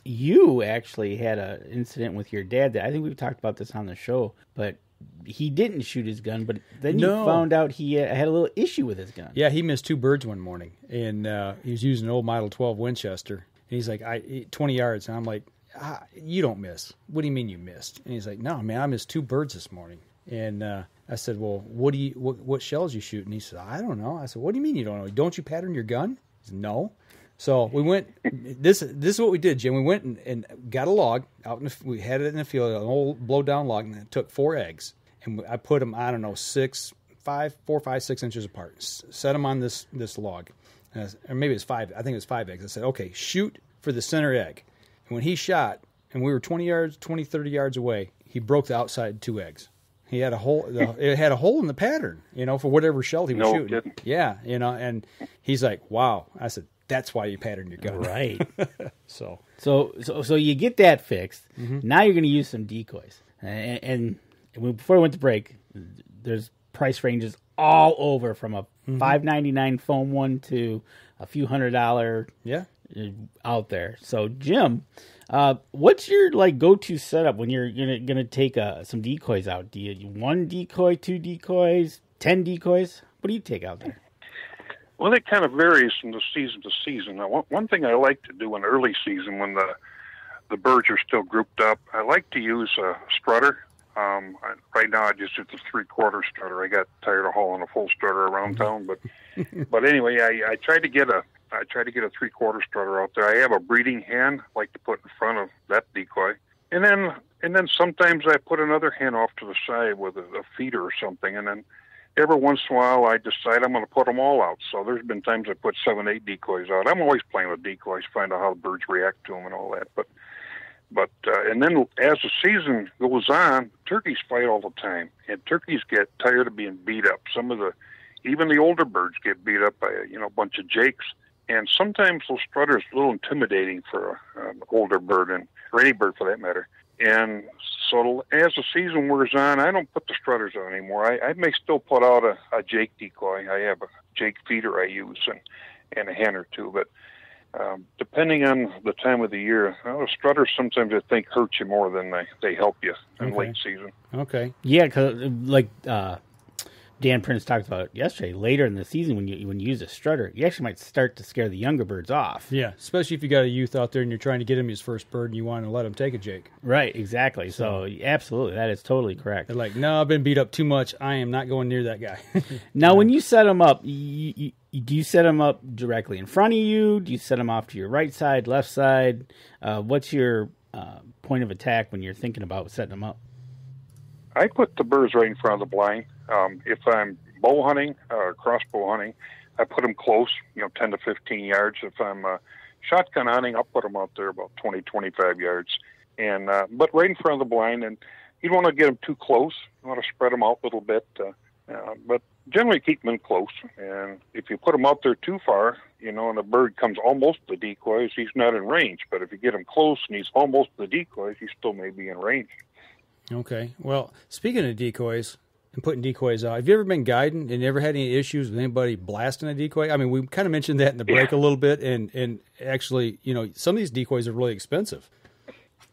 You actually had an incident with your dad that I think we've talked about this on the show, but he didn't shoot his gun, but then you found out he had a little issue with his gun. Yeah, he missed 2 birds one morning, and he was using an old Model 12 Winchester. And he's like, 20 yards, and I'm like, you don't miss. What do you mean you missed? And he's like, no, man, I missed 2 birds this morning. And I said, well, what shells you shoot? And he said, I don't know. I said, what do you mean you don't know? Don't you pattern your gun? He said, no. So we went. This is what we did, Jim. We went and got a log out. We had it in the field, an old blow down log, and it took 4 eggs. And I put them, I don't know, 4, 5, 6 inches apart. Set them on this log, or maybe it's 5. I think it was 5 eggs. I said, okay, shoot for the center egg. And when he shot, and we were 30 yards away, he broke the outside 2 eggs. He had a hole. It had a hole in the pattern, for whatever shell he was shooting. Didn't. Yeah, and he's like, wow. I said, that's why you pattern your gun. Right. So you get that fixed. Mm-hmm. Now you're going to use some decoys. And before we went to break, there's price ranges all over from a $5.99 foam one to a few $100 out there. So Jim, what's your go-to setup when you're gonna take some decoys out? Do you 1 decoy, 2 decoys, 10 decoys? What do you take out there? Well, it kind of varies from the season to season. Now, one thing I like to do in early season when the birds are still grouped up, I like to use a strutter. Right now I just use the 3/4 strutter. I got tired of hauling a full strutter around town, but anyway, I try to get a 3/4 strutter out there. I have a breeding hen I like to put in front of that decoy, and then sometimes I put another hen off to the side with a feeder or something, and then every once in a while, I decide I'm going to put them all out. So there's been times I put 7, 8 decoys out. I'm always playing with decoys, find out how the birds react to them and all that. But and then as the season goes on, turkeys fight all the time, and turkeys get tired of being beat up. Even the older birds get beat up by a bunch of jakes, and sometimes those strutters are a little intimidating for an older bird, or any bird for that matter. And so as the season wears on, I don't put the strutters on anymore. I may still put out a jake decoy. I have a jake feeder I use and a hen or 2. But depending on the time of the year, the strutters sometimes I think hurt you more than they help you in late season. Okay. Yeah, because Dan Prince talked about it yesterday. Later in the season, when you use a strutter, you actually might start to scare the younger birds off. Yeah, especially if you got a youth out there and you're trying to get him his first bird and you want to let him take a jake. Right, exactly. So absolutely, that is totally correct. They're like, no, I've been beat up too much. I am not going near that guy. Now, when you set them up, do you set them up directly in front of you? Do you set them off to your right side, left side? What's your point of attack when you're thinking about setting them up? I put the birds right in front of the blind. If I'm bow hunting or crossbow hunting, I put them close, 10 to 15 yards. If I'm shotgun hunting, I'll put them out there about 20, 25 yards. And but right in front of the blind, and you don't want to get them too close. You want to spread them out a little bit, but generally keep them in close. And if you put them out there too far, and the bird comes almost to the decoys, he's not in range. But if you get him close and he's almost to the decoys, he still may be in range. Okay. Well, speaking of decoys and putting decoys out, have you ever been guiding and ever had any issues with anybody blasting a decoy? I mean, we kind of mentioned that in the break a little bit, and actually, some of these decoys are really expensive.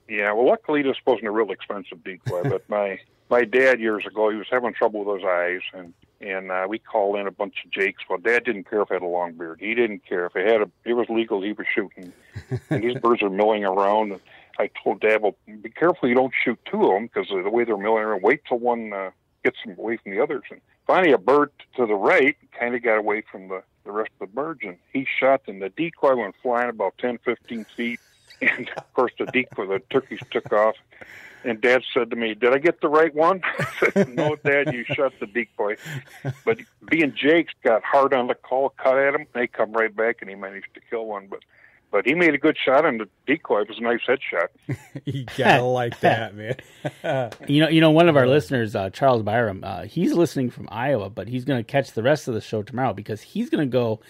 Yeah, well, luckily this wasn't a real expensive decoy, but my dad years ago, he was having trouble with his eyes, and we called in a bunch of jakes. Well, Dad didn't care if it had a long beard. He didn't care if it was legal. He was shooting, and these birds are milling around. And I told Dad, well, be careful you don't shoot 2 of them because of the way they're milling around. Wait till one gets them away from the others. And finally, a bird to the right kind of got away from the rest of the birds, and he shot, and the decoy went flying about 10, 15 feet. And, of course, the turkeys took off. And Dad said to me, did I get the right one? I said, no, Dad, you shot the decoy. But being jakes got hard on the call, cut at him. They come right back, and he managed to kill one. But he made a good shot, and the decoy was a nice headshot. You gotta like that, man. One of our listeners, Charles Byram, he's listening from Iowa, but he's going to catch the rest of the show tomorrow because he's going to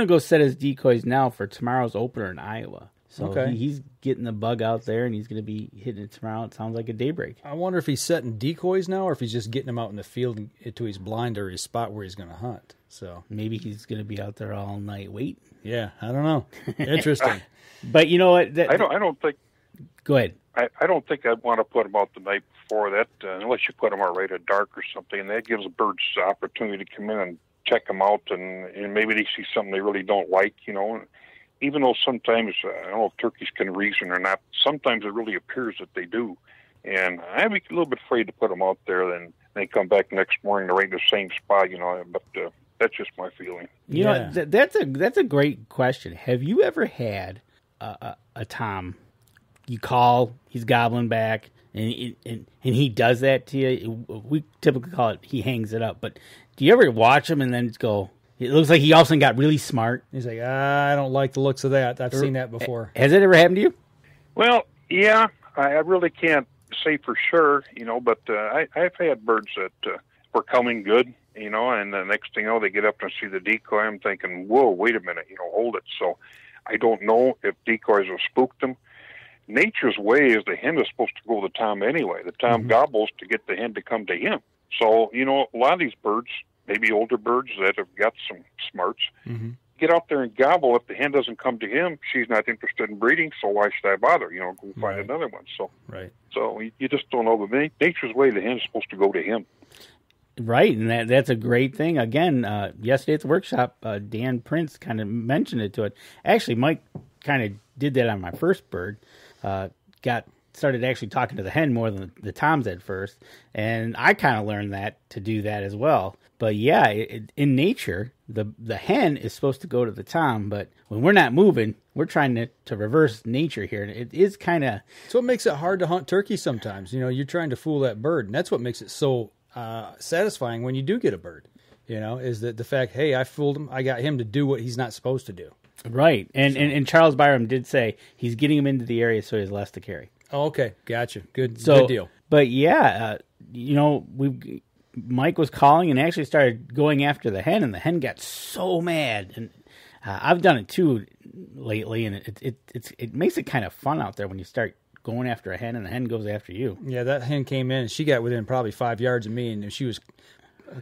go set his decoys now for tomorrow's opener in Iowa. So he's getting the bug out there, and he's going to be hitting it around. It sounds like a daybreak. I wonder if he's setting decoys now, or if he's just getting them out in the field until he's blind or his spot where he's going to hunt. So maybe he's going to be out there all night waiting. Yeah, I don't know. Interesting. But you know what? I don't think. Go ahead. I don't think I'd want to put them out the night before that, unless you put them out right at dark or something. And that gives the birds the opportunity to come in and check them out, and maybe they see something they really don't like, And even though sometimes, I don't know if turkeys can reason or not, sometimes it really appears that they do. And I'd be a little bit afraid to put them out there, then they come back next morning, they're right in the same spot, but that's just my feeling. You know, that's a great question. Have you ever had a tom, you call, he's gobbling back, and he does that to you? We typically call it, he hangs it up, but do you ever watch him and then just go, it looks like he all of a sudden got really smart? He's like, I don't like the looks of that. I've seen that before. Has it ever happened to you? Well, yeah, I really can't say for sure, but I've had birds that were coming good, and the next thing they get up and see the decoy. I'm thinking, whoa, wait a minute, hold it. So I don't know if decoys have spooked them. Nature's way is the hen is supposed to go to the tom anyway. The tom gobbles to get the hen to come to him. So, a lot of these birds, maybe older birds that have got some smarts, get out there and gobble. If the hen doesn't come to him, she's not interested in breeding, so why should I bother? Go find another one. So you just don't know. But nature's way, the hen's supposed to go to him. Right, and that's a great thing. Again, yesterday at the workshop, Dan Prince kind of mentioned it to it. Actually, Mike kind of did that on my first bird. Started actually talking to the hen more than the toms at first, and I kind of learned that to do that as well. But yeah, in nature, the hen is supposed to go to the tom, but when we're not moving, we're trying to reverse nature here. And it is kind of... That's what makes it hard to hunt turkey sometimes. You're trying to fool that bird, and that's what makes it so satisfying when you do get a bird, is that the fact, hey, I fooled him, I got him to do what he's not supposed to do. Right, and Charles Byram did say he's getting him into the area so he has less to carry. Oh, okay, gotcha. Good deal. But yeah, Mike was calling and actually started going after the hen, and the hen got so mad. And I've done it too lately, and it makes it kind of fun out there when you start going after a hen and the hen goes after you. Yeah, that hen came in and she got within probably 5 yards of me, and she was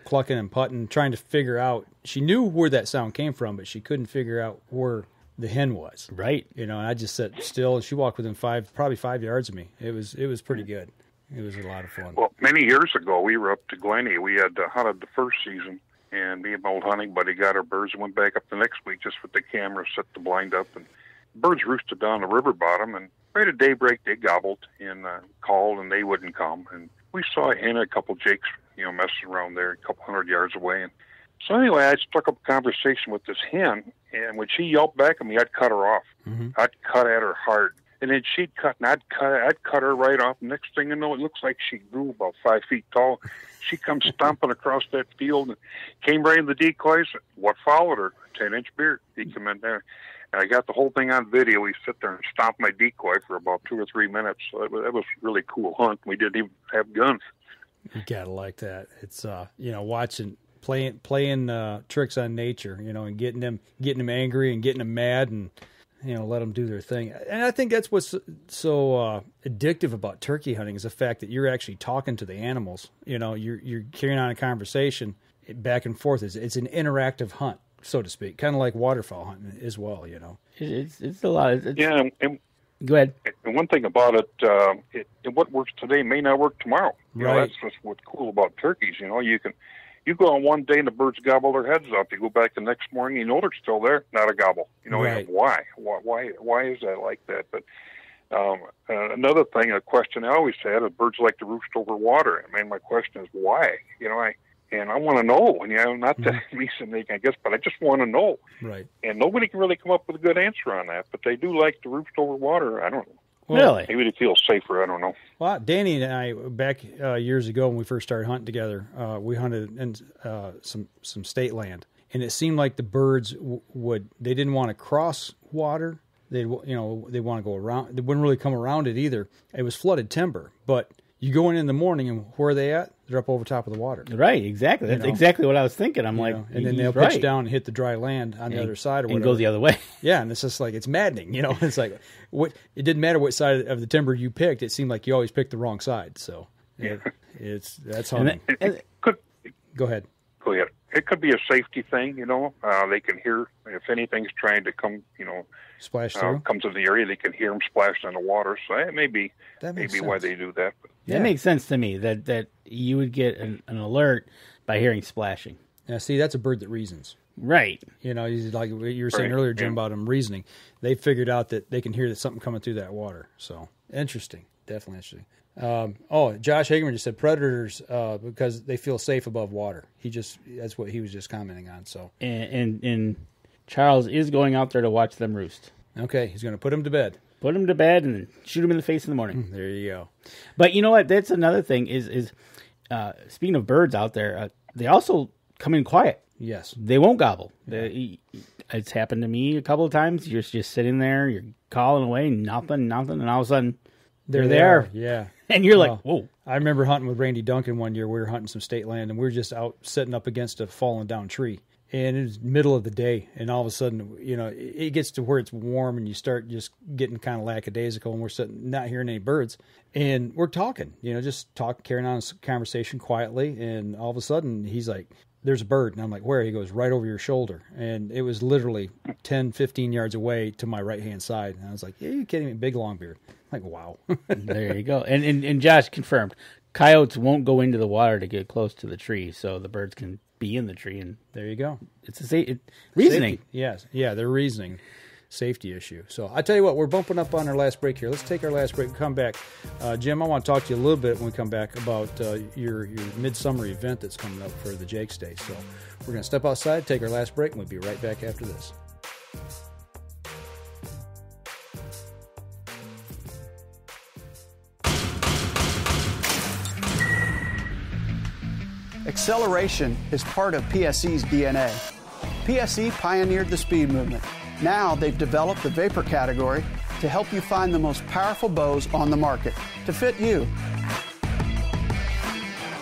clucking and putting, trying to figure out. She knew where that sound came from, but she couldn't figure out where the hen was. Right. And I just sat still, and she walked within probably 5 yards of me. It was pretty good. It was a lot of fun. Well, many years ago, we were up to Glenny. We had hunted the first season, and me and my old hunting buddy got our birds and went back up the next week just with the camera, set the blind up, and birds roosted down the river bottom, and right at daybreak, they gobbled and called, and they wouldn't come. And we saw a hen and a couple jakes, messing around there a couple 100 yards away. And so anyway, I struck up a conversation with this hen, and when she yelped back at me, I'd cut her off. I'd cut at her hard. And then she'd cut, and I'd cut her right off. Next thing you know, it looks like she grew about 5 feet tall. She comes stomping across that field and came right in the decoys. What followed her? A 10-inch beard. He came in there. And I got the whole thing on video. He sit there and stomped my decoy for about 2 or 3 minutes. So that was a really cool hunt. We didn't even have guns. You gotta like that. It's watching, playing tricks on nature, and getting them angry and getting them mad, and let them do their thing. And I think that's what's so addictive about turkey hunting is the fact that you're actually talking to the animals. You're carrying on a conversation back and forth. It's an interactive hunt, so to speak, kind of like waterfowl hunting as well. It's a lot. Yeah. And go ahead. And one thing about it, what works today may not work tomorrow. Right. That's what's cool about turkeys. You go on one day and the birds gobble their heads off. You go back the next morning, they're still there, not a gobble. Right. Why is that like that? But another thing, a question I always had is birds like to roost over water. My question is why? And I want to know. And not to me something, I guess, but I just want to know. Right. And nobody can really come up with a good answer on that. But they do like to roost over water. I don't know. Well, really? Maybe they feel safer. I don't know. Well, Danny and I, back years ago when we first started hunting together, we hunted in some state land, and it seemed like the birds they didn't want to cross water. They want to go around. They wouldn't really come around it either. It was flooded timber, but You go in the morning, and where are they at? They're up over top of the water. Right, exactly. That's exactly what I was thinking. I'm like, and then they'll pitch down and hit the dry land on the other side, or whatever. And go the other way. Yeah, and it's just like, it's maddening. It's like, it didn't matter what side of the timber you picked. It seemed like you always picked the wrong side. So that's hard. Go ahead. Go ahead. It could be a safety thing, They can hear if anything's trying to come, splash through. Comes in the area, they can hear them splash in the water. So that may be why they do that. But. That makes sense to me, that you would get an alert by hearing splashing. Now, see, that's a bird that reasons. Right. Like you were saying earlier, Jim, about them reasoning. They figured out that they can hear that something coming through that water. So, interesting. Definitely interesting. Josh Hagerman just said predators because they feel safe above water. That's what he was just commenting on. So, and Charles is going out there to watch them roost. Okay, he's going to put them to bed. Put them to bed and shoot them in the face in the morning. There you go. But you know what? That's another thing. Is speaking of birds out there, they also come in quiet. Yes, they won't gobble. It's happened to me a couple of times. You're just sitting there, you're calling away, nothing, and all of a sudden they're there. Yeah. And you're like, whoa. I remember hunting with Randy Duncan one year. We were hunting some state land, and we were just out sitting up against a fallen down tree. And it was middle of the day, and all of a sudden, it gets to where it's warm, and you start just getting kind of lackadaisical, and we're sitting, not hearing any birds. And we're talking, just talking, carrying on a conversation quietly, and all of a sudden, he's like, there's a bird. And I'm like, where? He goes, right over your shoulder. And it was literally 10, 15 yards away to my right-hand side. And I was like, yeah, you're kidding me, big longbeard. I'm like, wow. There you go. And Josh confirmed, coyotes won't go into the water to get close to the tree, so the birds can be in the tree. And there you go. It's reasoning. Safety. Yes. Yeah, they're reasoning. Safety issue. So I tell you what, we're bumping up on our last break here. Let's take our last break. Come back. Jim, I want to talk to you a little bit when we come back about your midsummer event that's coming up for the Jake's Day. So we're going to step outside, take our last break, and we'll be right back after this. Acceleration is part of PSE's DNA. PSE pioneered the speed movement. Now they've developed the vapor category to help you find the most powerful bows on the market to fit you.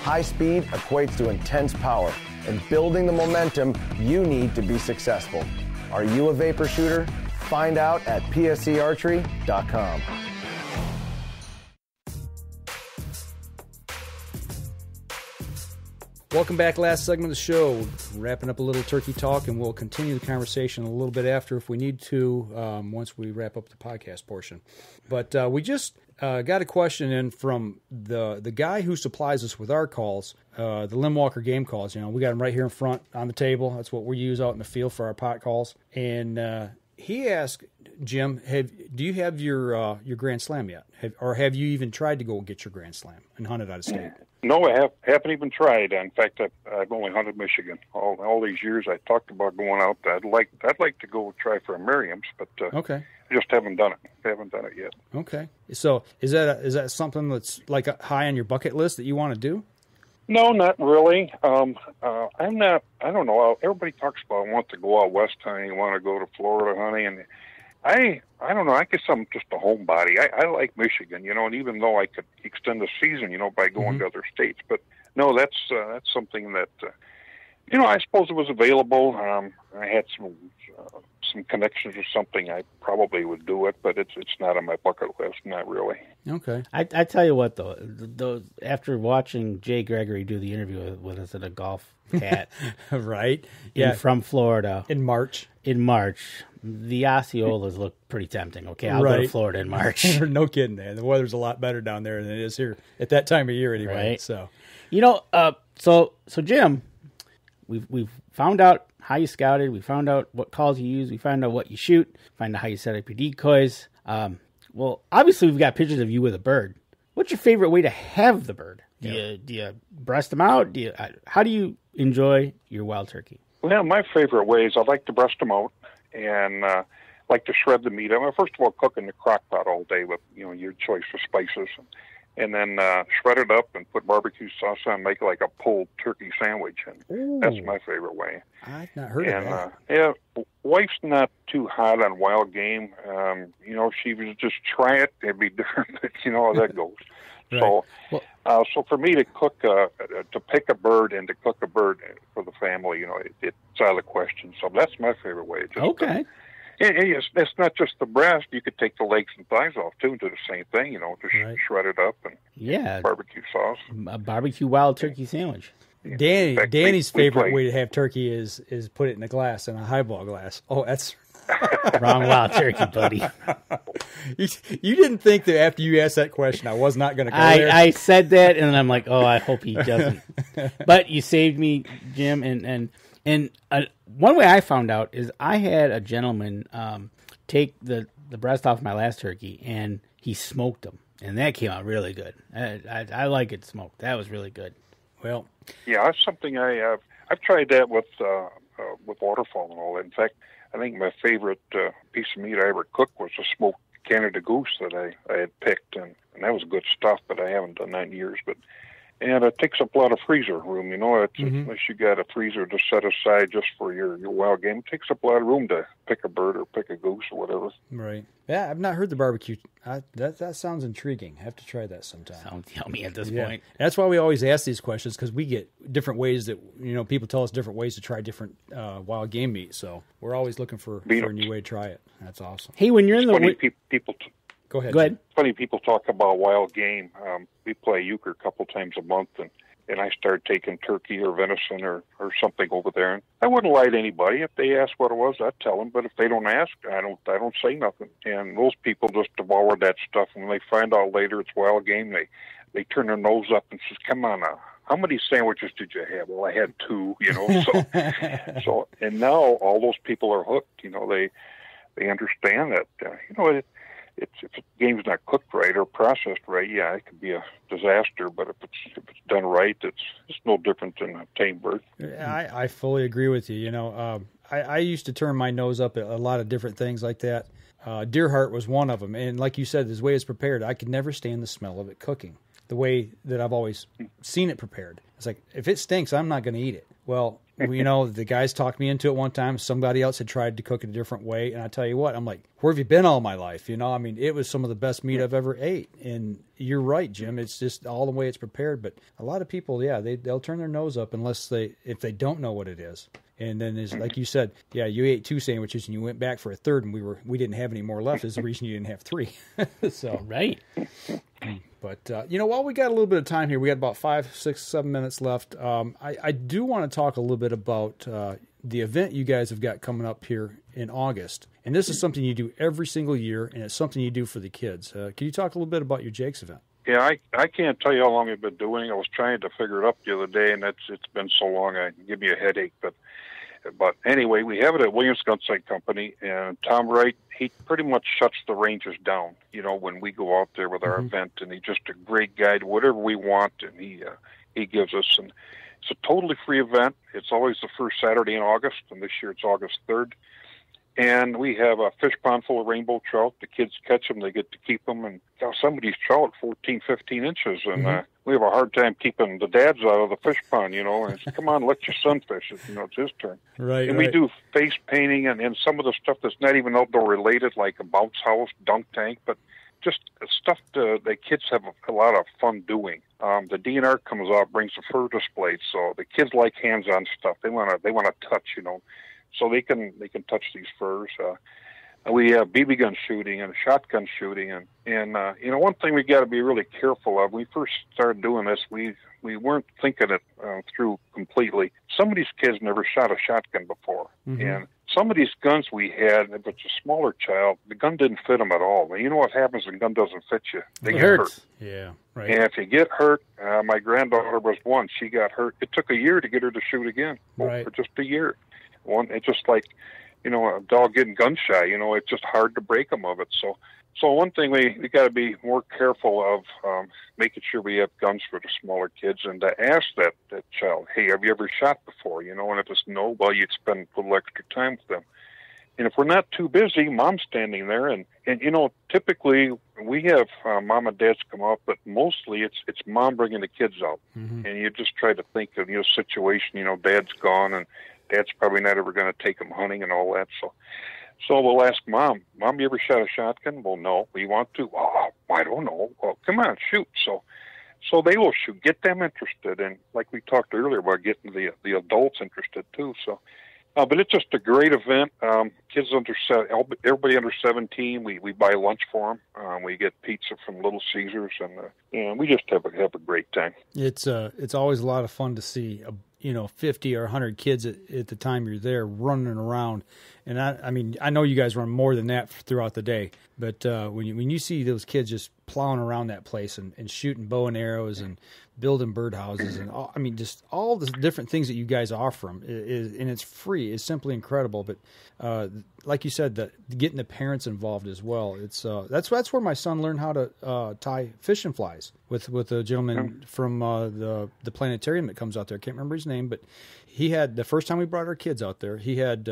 High speed equates to intense power and building the momentum you need to be successful. Are you a vapor shooter? Find out at psearchery.com. Welcome back. Last segment of the show. Wrapping up a little turkey talk, and we'll continue the conversation a little bit after if we need to, once we wrap up the podcast portion. But we just got a question in from the guy who supplies us with our calls, the Lim Walker game calls. We got them right here in front on the table. That's what we use out in the field for our pot calls. And he asked, Jim, do you have your Grand Slam yet? Or have you even tried to go get your Grand Slam and hunt it out of state? No, I haven't even tried. In fact, I've only hunted Michigan all these years. I talked about going out. I'd like to go try for a Merriam's, but okay, I just haven't done it. Haven't done it yet. Okay, so is that something that's like high on your bucket list that you want to do? No, not really. I'm not. I don't know. Everybody talks about want to go out west hunting, want to go to Florida hunting, and I don't know. I guess I'm just a homebody. I like Michigan, and even though I could extend the season, by going to other states, but no, that's something that, I suppose it was available. I had some connections or something. I probably would do it, but it's not on my bucket list. Not really. Okay. I tell you what, though, after watching Jay Gregory do the interview with us at a golf hat, right? Yeah, from Florida in March. The Osceolas look pretty tempting. Okay, I'll go to Florida in March. No kidding, man. The weather's a lot better down there than it is here at that time of year, anyway. Right. So, so Jim, we've found out how you scouted. We found out what calls you use. We found out what you shoot. Find out how you set up your decoys. Well, obviously we've got pictures of you with a bird. What's your favorite way to have the bird? Do you breast them out? How do you enjoy your wild turkey? Well, my favorite way is I like to breast them out and like to shred the meat. First of all, cook in the crock pot all day with your choice of spices, and then shred it up and put barbecue sauce on, make like a pulled turkey sandwich, and that's my favorite way. I've not heard of that. Yeah, wife's not too hot on wild game. She was just try it; it'd be different, but you know how that goes. Right. So, well, so for me to cook, to pick a bird and to cook a bird for the family, it's out of the question. So that's my favorite way. Just, okay. It's not just the breast. You could take the legs and thighs off too and do the same thing. Just shred it up and barbecue sauce. A barbecue wild turkey sandwich. Danny's favorite way to have turkey is put it in a glass, in a highball glass. Oh, that's wrong wild turkey, buddy. You didn't think that after you asked that question I was not going to go there? I said that, and I'm like, oh, I hope he doesn't. But you saved me, Jim. And one way I found out is I had a gentleman take the breast off my last turkey, and he smoked them, and that came out really good. I like it smoked. That was really good. Well, yeah, that's something I've tried that with waterfowl and all that. In fact, I think my favorite piece of meat I ever cooked was a smoked Canada goose that I had picked, and that was good stuff. But I haven't done that in years. And it takes up a lot of freezer room, unless you got a freezer to set aside just for your wild game. It takes up a lot of room to pick a bird or pick a goose or whatever. Right. Yeah, I've not heard the barbecue. That sounds intriguing. I have to try that sometime. Sounds yummy at this point. That's why we always ask these questions, because we get different ways that, people tell us different ways to try different wild game meat. So we're always looking for a new way to try it. That's awesome. Hey, when you're in the... Go ahead. Go ahead. Funny people talk about wild game. We play euchre a couple times a month, and I started taking turkey or venison or something over there. And I wouldn't lie to anybody. If they asked what it was, I'd tell them. But if they don't ask, I don't say nothing. And those people just devour that stuff. And when they find out later it's wild game, they turn their nose up and says, "Come on now, how many sandwiches did you have?" "Well, I had 2." So and now all those people are hooked. They understand that. If the game's not cooked right or processed right, it could be a disaster. But if it's done right, it's no different than a tame bird. I fully agree with you. I used to turn my nose up at a lot of different things like that. Deer heart was one of them, and like you said, the way it's prepared, I could never stand the smell of it cooking. The way that I've always seen it prepared, it's like, if it stinks, I'm not going to eat it. Well, the guys talked me into it one time. Somebody else had tried to cook it a different way, and I tell you what, I'm like, where have you been all my life? It was some of the best meat I've ever ate. And you're right, Jim. It's just all the way it's prepared. But a lot of people, they'll turn their nose up if they don't know what it is. And then, like you said, you ate 2 sandwiches and you went back for a third, and we didn't have any more left. Is the reason you didn't have 3. So right. But, while we got a little bit of time here, we got about 5, 6, 7 minutes left. I do want to talk a little bit about the event you guys have got coming up here in August. And this is something you do every single year, and it's something you do for the kids. Can you talk a little bit about your Jake's event? Yeah, I can't tell you how long I've been doing. I was trying to figure it up the other day, and it's been so long I give me a headache. But anyway, we have it at Williams Gunsight Company, and Tom Wright, he pretty much shuts the ranges down, when we go out there with our event, and he's just a great guide, whatever we want, and he gives us. And it's a totally free event. It's always the first Saturday in August, and this year it's August 3rd. And we have a fish pond full of rainbow trout. The kids catch them. They get to keep them. And some of these trout 14, 15 inches. And we have a hard time keeping the dads out of the fish pond, And say, come on, let your son fish it. It's his turn. Right. And we do face painting and some of the stuff that's not even outdoor related, like a bounce house, dunk tank, but just stuff the kids have a lot of fun doing. The DNR comes out, brings a fur display. So the kids like hands-on stuff. They want to touch, So they can touch these furs. We have BB gun shooting and shotgun shooting, and one thing we got to be really careful of. When we first started doing this, we weren't thinking it through completely. Some of these kids never shot a shotgun before, and some of these guns we had, if it's a smaller child, the gun didn't fit them at all. And you know what happens when the gun doesn't fit you? They get hurt. Yeah, right. And if you get hurt, my granddaughter was one. She got hurt. It took a year to get her to shoot again. Right. For just a year. It's just like, a dog getting gun shy. It's just hard to break them of it. So one thing we got to be more careful of making sure we have guns for the smaller kids, and to ask that child, hey, have you ever shot before? And if it's no, well, you'd spend a little extra time with them. And if we're not too busy, mom's standing there, and typically we have mom and dads come out, but mostly it's mom bringing the kids out, and you just try to think of situation. Dad's gone, and Dad's probably not ever going to take them hunting and all that. So we'll ask Mom, you ever shot a shotgun? Well, no. Well, you want to? Oh, I don't know. Well, come on, shoot. So they will shoot. Get them interested, and like we talked earlier about getting the adults interested too. So, but it's just a great event. Kids everybody under 17, we buy lunch for them. We get pizza from Little Caesars, and we just have a great time. It's always a lot of fun to see 50 or 100 kids at the time you're there running around. And I know you guys run more than that throughout the day, but when you see those kids just plowing around that place and shooting bow and arrows and building birdhouses and just all the different things that you guys offer them and it's free, is simply incredible. But like you said, getting the parents involved as well. It's that's where my son learned how to tie fishing flies with a gentleman from the planetarium that comes out there. I can't remember his name, but he had, the first time we brought our kids out there, he had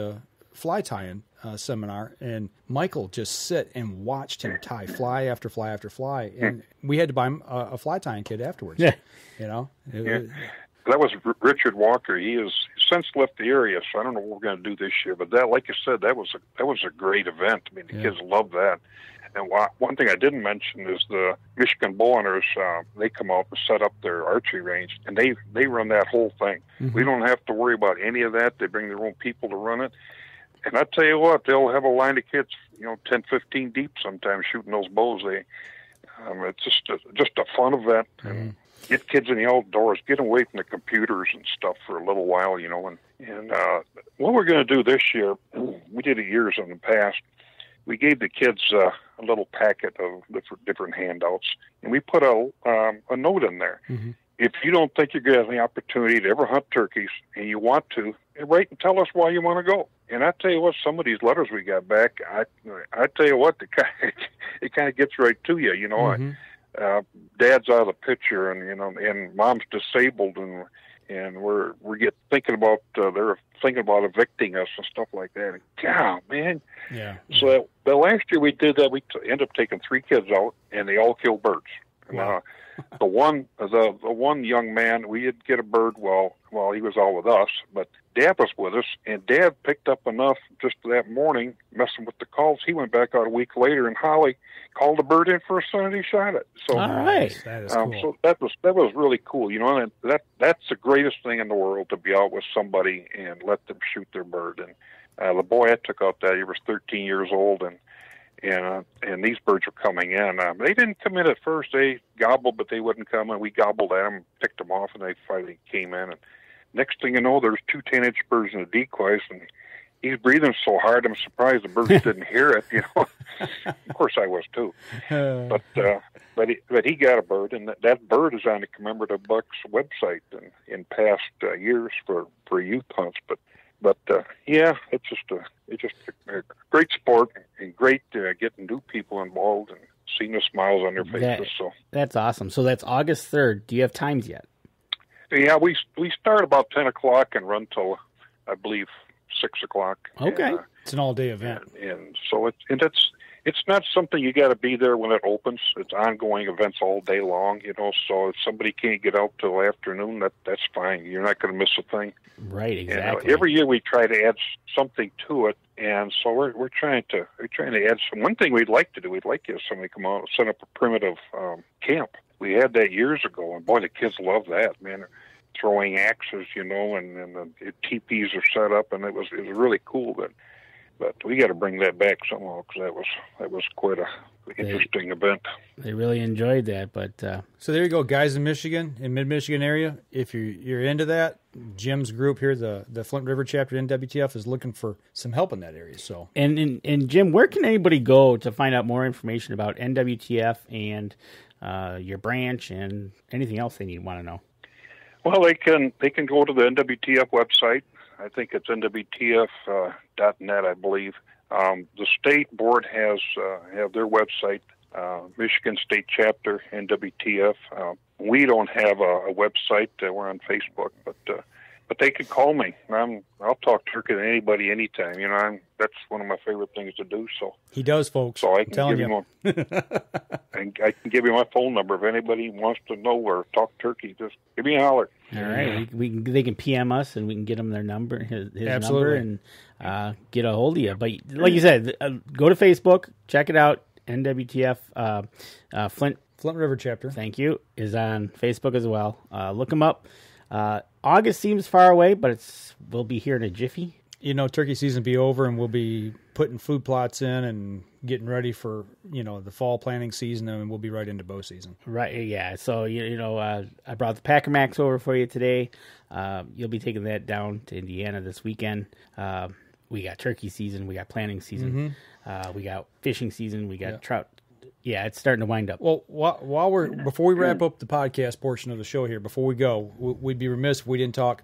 fly tying seminar, and Michael just sit and watched him tie fly after fly after fly, and we had to buy him a fly tying kit afterwards. Yeah, that was Richard Walker. He has since left the area, so I don't know what we're going to do this year. But that, like you said, that was a great event. I mean, the kids love that. And one thing I didn't mention is the Michigan bow hunters. They come out and set up their archery range, and they run that whole thing. Mm-hmm. We don't have to worry about any of that. They bring their own people to run it. And I tell you what, they'll have a line of kids, 10, 15 deep sometimes shooting those bows. It's just a fun event. Mm-hmm. And get kids in the outdoors, get away from the computers and stuff for a little while, And what we're going to do this year, we did it years in the past. We gave the kids a little packet of different handouts, and we put a note in there. Mm-hmm. If you don't think you're going to have the opportunity to ever hunt turkeys and you want to, write and tell us why you want to go. And I tell you what, some of these letters we got back, I tell you what, it kind of gets right to you. Mm-hmm. Dad's out of the picture, and mom's disabled, and we're thinking about they're thinking about evicting us and stuff like that. And, God, man. Yeah. So the last year we did that, we ended up taking 3 kids out, and they all killed birds. Wow. The one young man, we did get a bird while he was all with us, but Dad was with us, and Dad picked up enough just that morning, messing with the calls. He went back out a week later, and Holly called the bird in for a son, and he shot it. So, all right, that is cool. So that was really cool, and that's the greatest thing in the world, to be out with somebody and let them shoot their bird. And the boy I took out that, he was 13 years old, and these birds were coming in. They didn't come in at first. They gobbled, but they wouldn't come in. We gobbled at them, picked them off, and they finally came in. And next thing you know, there's 2 10-inch birds in the decoys, and he's breathing so hard, I'm surprised the birds didn't hear it. Of course, I was too. But he got a bird, and that bird is on the Commemorative Bucks website in past years for youth hunts. But it's just a great sport, and great getting new people involved and seeing the smiles on their faces. That's awesome. So that's August 3rd. Do you have times yet? Yeah, we start about 10 o'clock and run till, I believe, 6 o'clock. Okay. And, it's an all-day event. And so it's not something you got to be there when it opens. It's ongoing events all day long, so if somebody can't get out till afternoon, that's fine. You're not going to miss a thing. Right, exactly. And, every year we try to add something to it, and so we're trying to add some. One thing we'd like to do, we'd like to have somebody come out and set up a primitive camp. We had that years ago, and boy, the kids love that, man. Throwing axes, and the teepees are set up, and it was really cool. But we got to bring that back somehow, because that was quite a interesting event. They really enjoyed that. But so there you go, guys in Michigan, in mid-Michigan area. If you're into that, Jim's group here, the Flint River Chapter NWTF, is looking for some help in that area. So and Jim, where can anybody go to find out more information about NWTF and your branch and anything else they want to know? Well, they can go to the NWTF website. I think it's NWTF.net, I believe. The state board have their website, Michigan State Chapter, NWTF. We don't have a website. We're on Facebook, but they could call me. I'll talk turkey to anybody anytime. That's one of my favorite things to do. So he does, folks. So I can I can give you my phone number if anybody wants to know or talk turkey. Just give me a holler. All right, they can PM us and we can get them their number, his Absolutely. number, and get a hold of you. But like you said, go to Facebook, check it out. NWTF Flint River Chapter. Thank you. Is on Facebook as well. Look them up. August seems far away, but we'll be here in a jiffy. Turkey season will be over, and we'll be putting food plots in and getting ready for, the fall planting season, and we'll be right into bow season. Right, yeah. So, I brought the Packer Max over for you today. You'll be taking that down to Indiana this weekend. We got turkey season. We got planting season. We got fishing season. We got trout. Yeah, it's starting to wind up. Well, before we wrap up the podcast portion of the show here, before we go, we'd be remiss if we didn't talk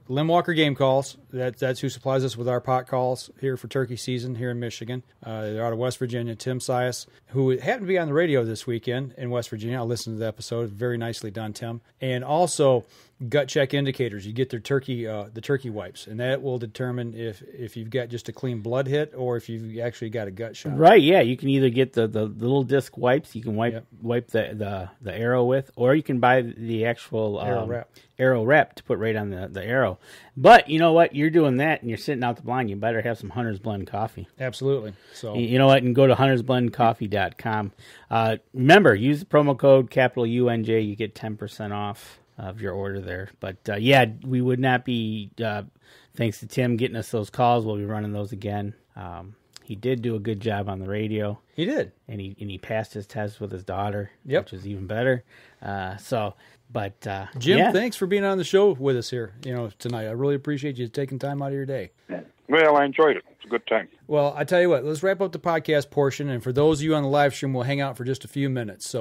Lim Walker Game Calls. That's who supplies us with our pot calls here for turkey season here in Michigan. They're out of West Virginia. Tim Sias, who happened to be on the radio this weekend in West Virginia. I'll listen to the episode. Very nicely done, Tim. And also Gut Check Indicators. You get their the turkey wipes, and that will determine if you've got just a clean blood hit or if you've actually got a gut shot. Right, yeah. You can either get the little disc wipes you can wipe the arrow with, or you can buy the actual arrow wrap to put right on the arrow. But you know what? You're doing that and you're sitting out the blind. You better have some Hunter's Blend coffee. Absolutely. So you know what? And go to huntersblendcoffee.com. Remember, use the promo code capital UNJ. You get 10% off of your order there. But we would not be, thanks to Tim getting us those calls. We'll be running those again. He did do a good job on the radio. He did. And he passed his test with his daughter, which was even better. Jim, thanks for being on the show with us here, tonight. I really appreciate you taking time out of your day. Well, I enjoyed it. It's a good time. Well, I tell you what, let's wrap up the podcast portion, and for those of you on the live stream, we'll hang out for just a few minutes.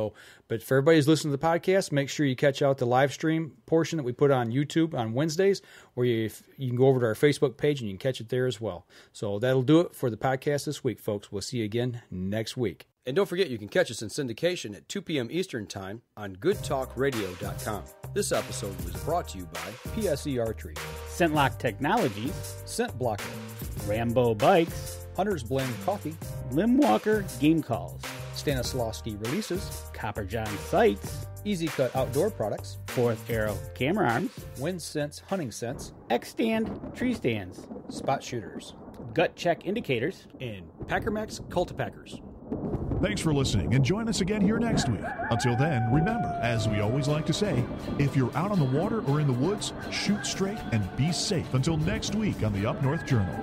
But for everybody who's listening to the podcast, make sure you catch out the live stream portion that we put on YouTube on Wednesdays, or you can go over to our Facebook page and you can catch it there as well. So that'll do it for the podcast this week, folks. We'll see you again next week. And don't forget, you can catch us in syndication at 2 p.m. Eastern Time on goodtalkradio.com. This episode was brought to you by PSE Archery, Scentlock Technologies, Scent Blocker, Rambo Bikes, Hunter's Blend Coffee, Lim Walker Game Calls, Stanislawski Releases, Copper John Sights, Easy Cut Outdoor Products, Fourth Arrow Camera Arms, Wind Sense Hunting Sense, X-Stand Tree Stands, Spot Shooters, Gut Check Indicators, and Packermax Cultipackers. Thanks for listening, and join us again here next week. Until then, remember, as we always like to say, if you're out on the water or in the woods, shoot straight and be safe. Until next week on the Up North Journal.